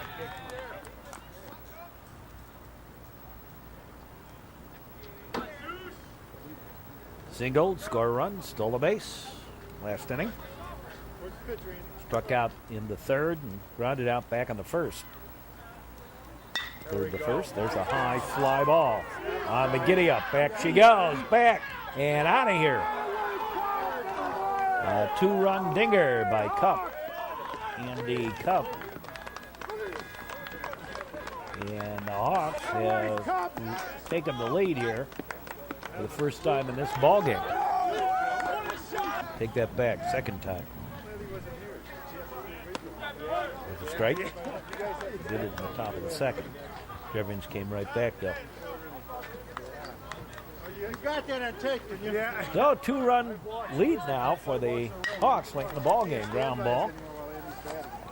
Single, score a run, stole a base. Last inning. Struck out in the third and grounded out back on the first. Third to first. There's a high fly ball on the giddy up. Back she goes. Back and out of here. A 2-run dinger by Cup. Andy Cup. And the Hawks have taken the lead here for the first time in this ball game. Take that back, second time. There's a strike. Did it in the top of the second. Trevians came right back though. You got that on tape, didn't you? Yeah. So 2-run lead now for the Hawks late in the ball game. Ground ball.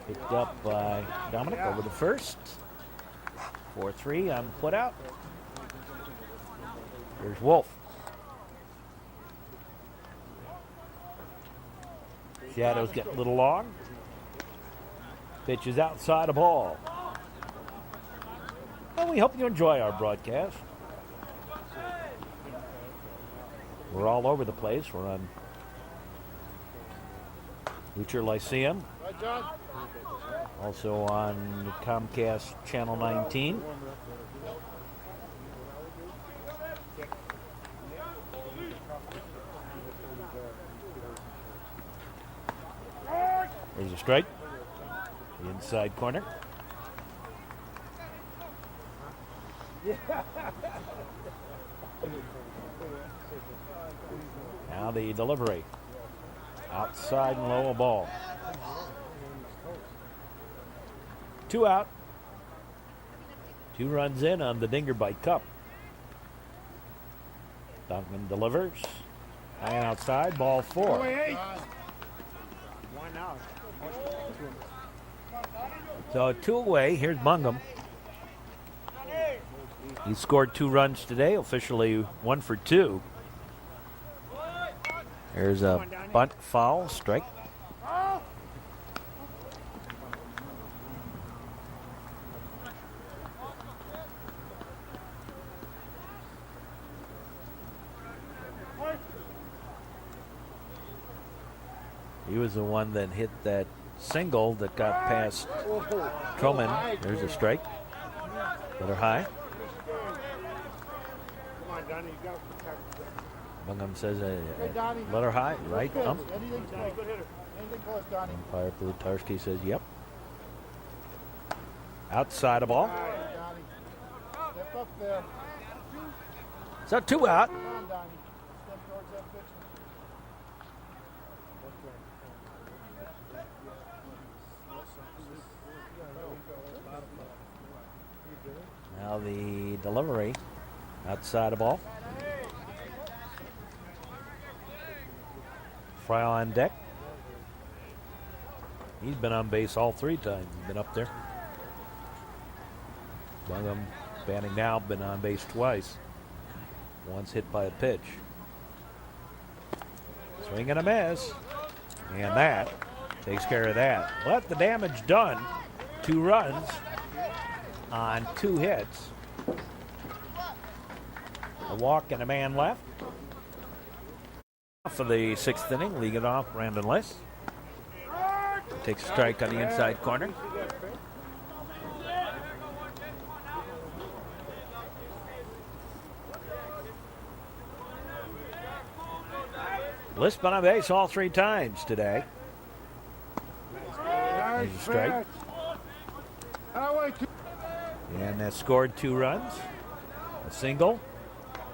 Picked up by Dominic over the first. 4-3 on put out. Here's Wolf. Shadows getting a little long. Pitch is outside a ball. And we hope you enjoy our broadcast. We're all over the place. We're on Lucher Lyceum. Also on Comcast Channel 19. There's a strike. The inside corner. Now the delivery. Outside and low a ball. 2 out. 2 runs in on the dinger by Cup. Duncan delivers. High and outside, ball 4. One out. So 2 away. Here's Bungum. He scored 2 runs today, officially 1 for 2. There's a bunt foul, strike. He was the one that hit that single that got past Truman. There's a strike. Let her high. Come on, Donnie, you got to protect it. Bungum says let her high, right? Anything close, Donnie. Umpire Plutarski says yep. Outside a ball. Step up there. So 2 out. Come on, Donnie. Step towards that pitcher. Now the delivery. Outside a ball. Fry on deck. He's been on base all 3 times. He's been up there. Bungum batting now, been on base twice. Once hit by a pitch. Swing and a miss. And that takes care of that. But the damage done. 2 runs on 2 hits. A walk and a man left. For the 6th inning, leading it off, Brandon Liss. Takes a strike on the inside corner. Liss been on base all 3 times today. There's a strike. And that scored 2 runs. A single,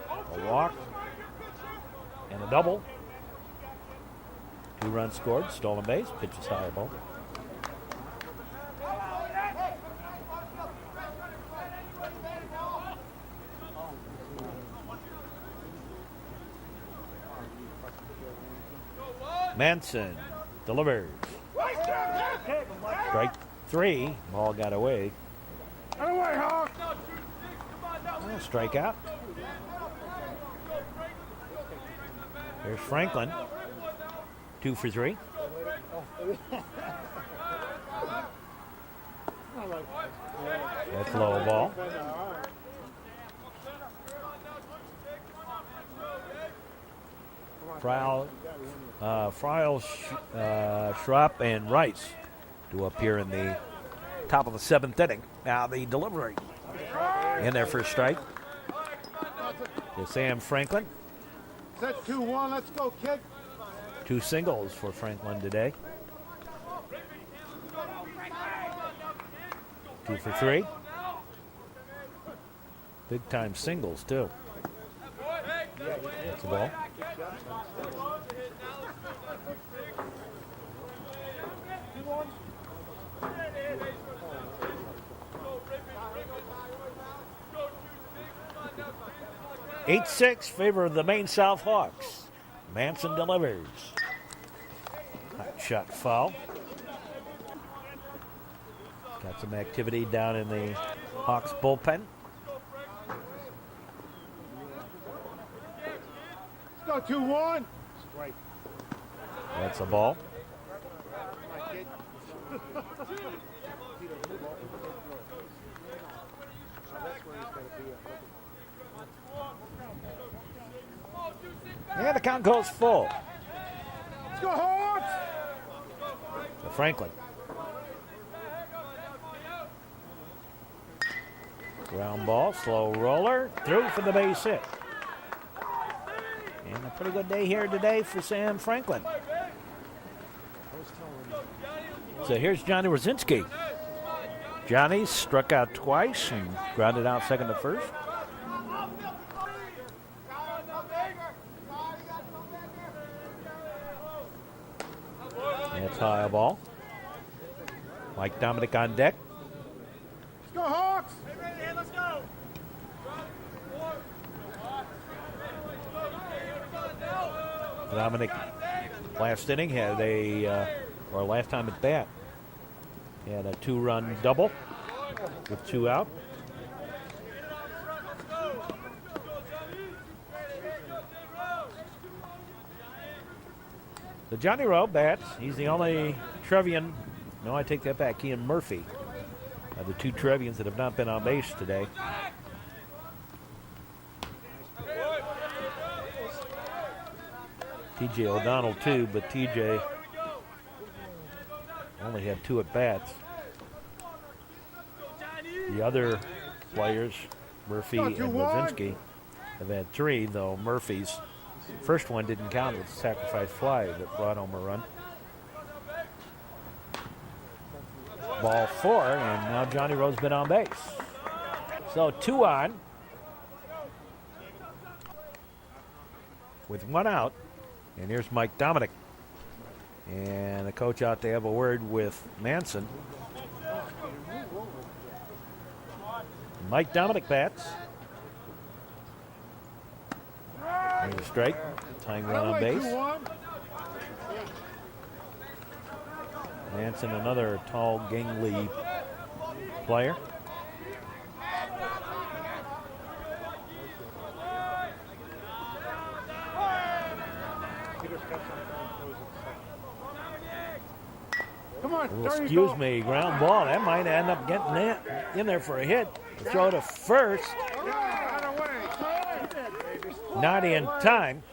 a walk, and a double. 2 runs scored, stolen base, pitches high ball. Manson delivers. Strike 3. Ball got away. Away, Hawk! Strikeout. There's Franklin. 2 for 3. That's low ball. Fryl, Schrapp, and Rice to appear in the top of the 7th inning. Now the delivery in there for a strike to Sam Franklin. Set 2-1, let's go, kid. 2 singles for Franklin today. 2 for 3. Big time singles too. That's the ball. Eight 6 favor of the Maine South Hawks. Manson delivers. Hot shot foul. Got some activity down in the Hawks bullpen. Let's go 2-1. Strike. That's a ball. And the count goes full. Let's go, Hawks! To Franklin. Ground ball, slow roller, through for the base hit. And a pretty good day here today for Sam Franklin. So here's Johnny Rosinski. Johnny struck out twice and grounded out second to first. That's high ball. Mike Dominic on deck. Let's go, Hawks! Let's go! Dominic last inning had or last time at bat, he had a 2-run double with 2 out. The Johnny Rowe bats. He's the only Trevian. No, I take that back. Ian Murphy are the 2 Trevians that have not been on base today. TJ O'Donnell too, but TJ only had 2 at bats. The other players, Murphy and Lozinski, have had 3, though Murphy's first one didn't count. It was a sacrifice fly that brought home a run. Ball 4, and now Johnny Rowe's been on base. So 2 on with 1 out. And here's Mike Dominic. And the coach out to have a word with Manson. Mike Dominic bats. There's a strike. Tying run on base. Manson, another tall, gangly player. Come on, Oh, excuse me, ground ball. That might end up getting in there for a hit. Throw to first. Not in time.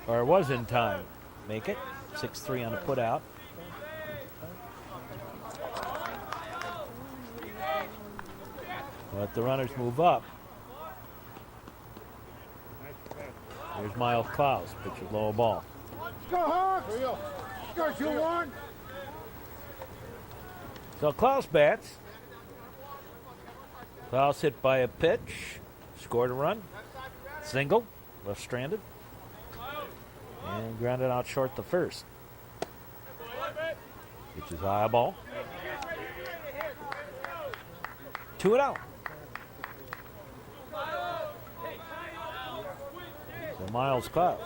Or it was in time. Make it. 6-3 on the put out. Let the runners move up. Here's Miles Klaus. Pitches low ball. Let's go, Hawks! Let's go, 2-1. So Klaus bats. Klaus hit by a pitch. Scored a run. Single. Left stranded. And grounded out short the first. Pitches high ball. 2 out. Miles Klaus.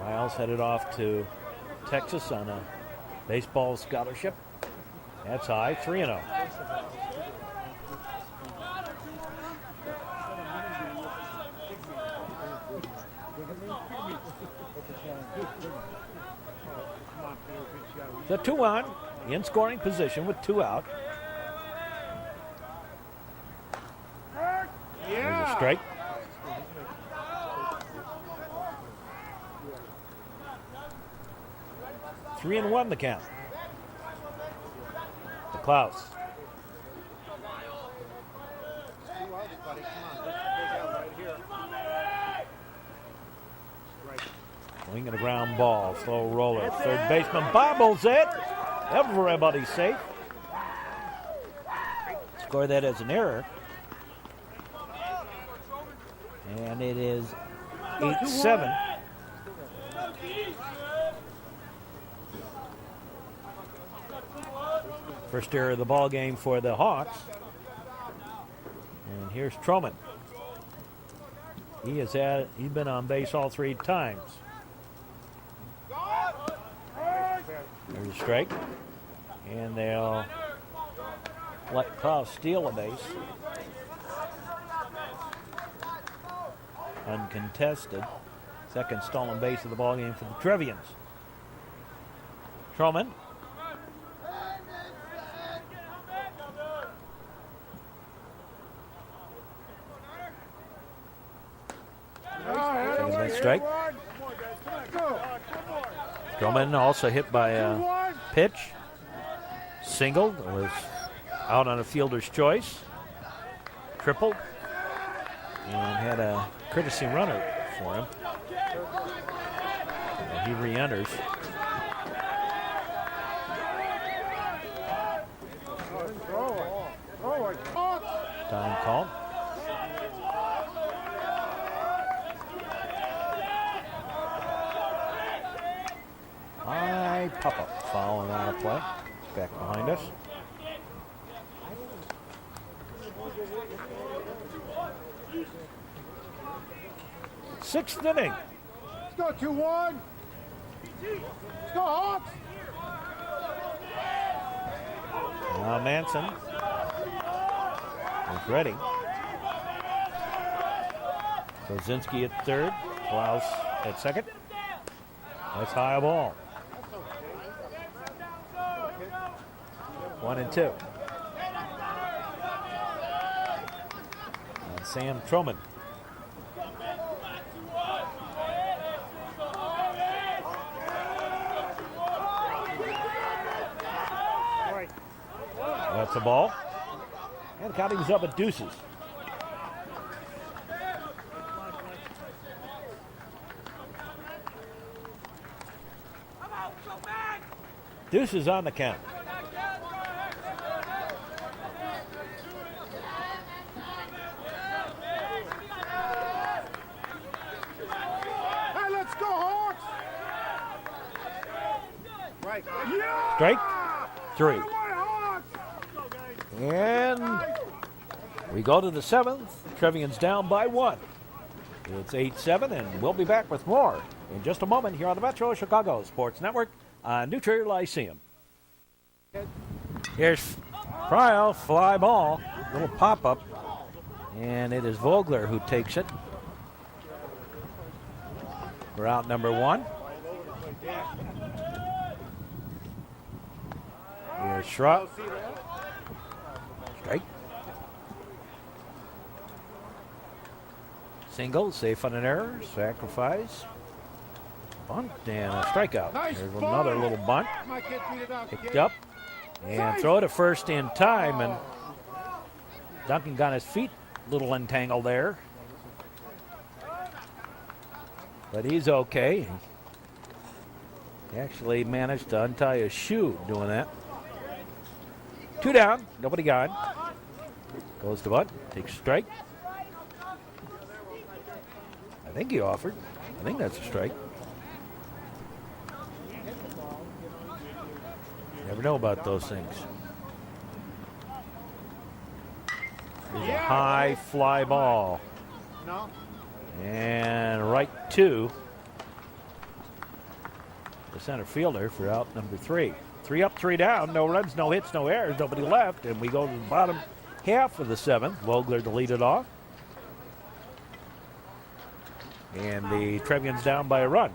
Miles headed off to Texas on a baseball scholarship. That's high, 3-0. The 2 on, in scoring position with 2 out. There's a strike. Three and 1 the count. The Klaus. Swing and a ground ball. Slow roller. Third baseman bobbles it. Everybody's safe. Score that as an error. And it is 8-7. First error of the ball game for the Hawks. And here's Truman. He's been on base all 3 times. There's a strike. And they'll let Klaus steal a base. Uncontested. Second stolen base of the ball game for the Trevians. Truman. Second strike. Truman also hit by a pitch. Singled. Was out on a fielder's choice. Tripled. And had a courtesy runner for him. And he re-enters. Time call. High pop-up. Foul out of play. Back behind us. Sixth inning. Let's go 2-1. Let's go Hawks. Now Manson is ready. Kozinski at third. Klaus at second. That's high ball. 1-2. And Sam Truman. That's a ball. And the counting's up at deuces. Deuces on the count. Hey, let's go Hawks. Right. Yeah! Strike 3. And we go to the 7th. Trevians down by 1. It's 8-7, and we'll be back with more in just a moment here on the Metro Chicago Sports Network on New Trier Lyceum. Here's Trial, fly ball, little pop-up, and it is Vogler who takes it. We're out number 1. Here's Schrock. Strike. Single, safe on an error, sacrifice. Bunt and a strikeout. There's another little bunt. Picked up and throw to first in time, and Duncan got his feet a little entangled there. But he's okay. He actually managed to untie his shoe doing that. 2 down, nobody got. Goes to bunt, takes a strike. I think he offered. I think that's a strike. Never know about those things. There's a high fly ball. No. And right to the center fielder for out number 3. 3 up, 3 down. No runs, no hits, no errors. Nobody left. And we go to the bottom half of the 7th. Vogler to lead it off. And the Trevians down by a run.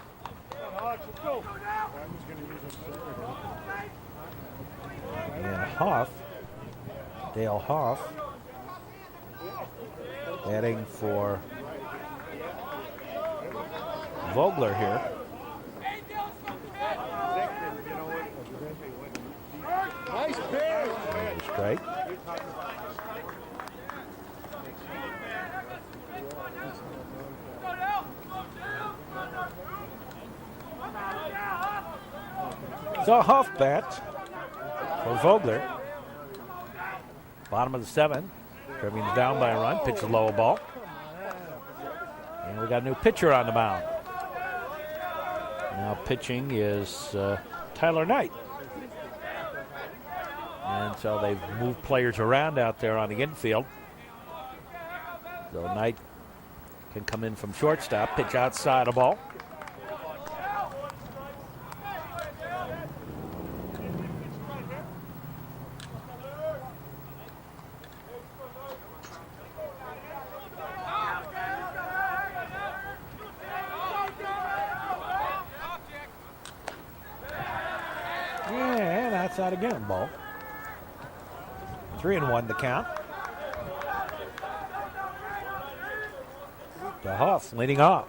And Dale Hoff, batting for Vogler here. Nice pitch. Strike. So Huff bats for Vogler. Bottom of the 7th. Trevians down by a run. Pitches low ball. And we got a new pitcher on the mound. Now pitching is Tyler Knight. And so they've moved players around out there on the infield. So Knight can come in from shortstop, pitch outside a ball. And outside again, ball. 3-1 the count. The Huff leading off.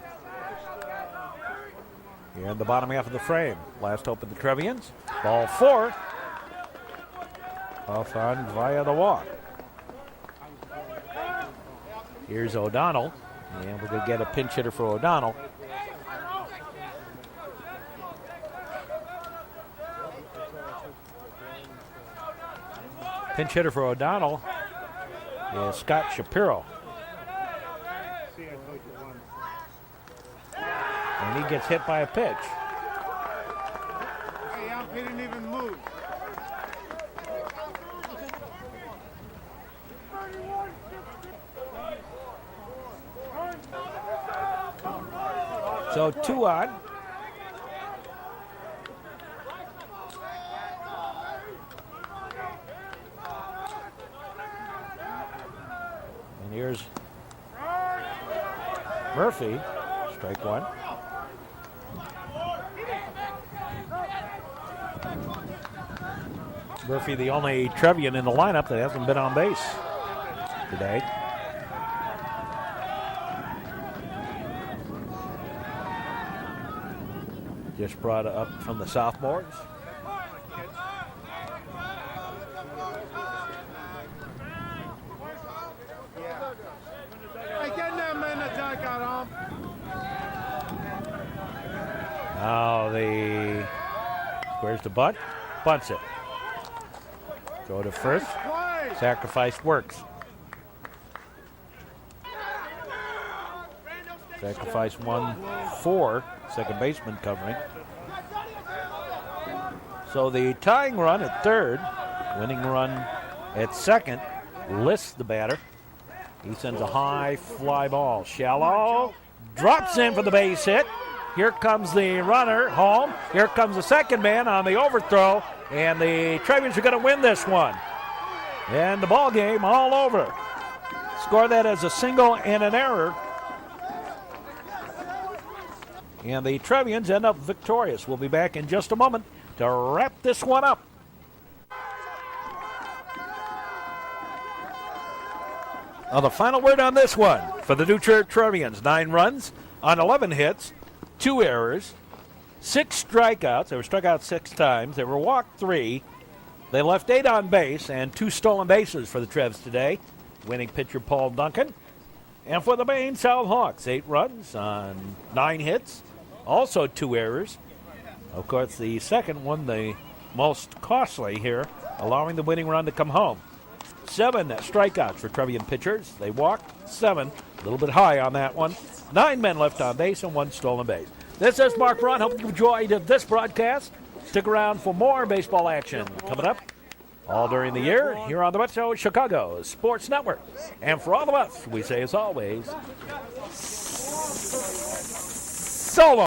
Here in the bottom half of the frame. Last hope of the Trevians. Ball 4. Huff on via the walk. Here's O'Donnell. And we're going to get a pinch hitter for O'Donnell. Pinch hitter for O'Donnell is Scott Shapiro. And he gets hit by a pitch. Hey, he didn't even move. So 2 on. And here's Murphy, strike 1. Murphy, the only Trevian in the lineup that hasn't been on base today. Just brought up from the sophomores. Hey, get that man the duck out Now the squares the bunt, bunts it. Go to first. Sacrifice works. Sacrifice 1-4. Second baseman covering. So the tying run at third, winning run at second. Liss the batter. He sends a high fly ball. Shallow. Drops in for the base hit. Here comes the runner home. Here comes the second man on the overthrow. And the Trevians are going to win this one. And the ball game all over. Score that as a single and an error. And the Trevians end up victorious. We'll be back in just a moment to wrap this one up. Now the final word on this one for the Trier Trevians. 9 runs on 11 hits, 2 errors, 6 strikeouts. They were struck out 6 times. They were walked 3. They left 8 on base and 2 stolen bases for the Trevs today. Winning pitcher Paul Duncan. And for the Maine South Hawks, 8 runs on 9 hits. Also 2 errors. Of course, the second one, the most costly here, allowing the winning run to come home. 7 strikeouts for Trevian pitchers. They walked 7, a little bit high on that one. 9 men left on base and 1 stolen base. This is Mark Braun. Hope you've enjoyed this broadcast. Stick around for more baseball action coming up all during the year here on the Metro Chicago Sports Network. And for all of us, we say as always, Solo.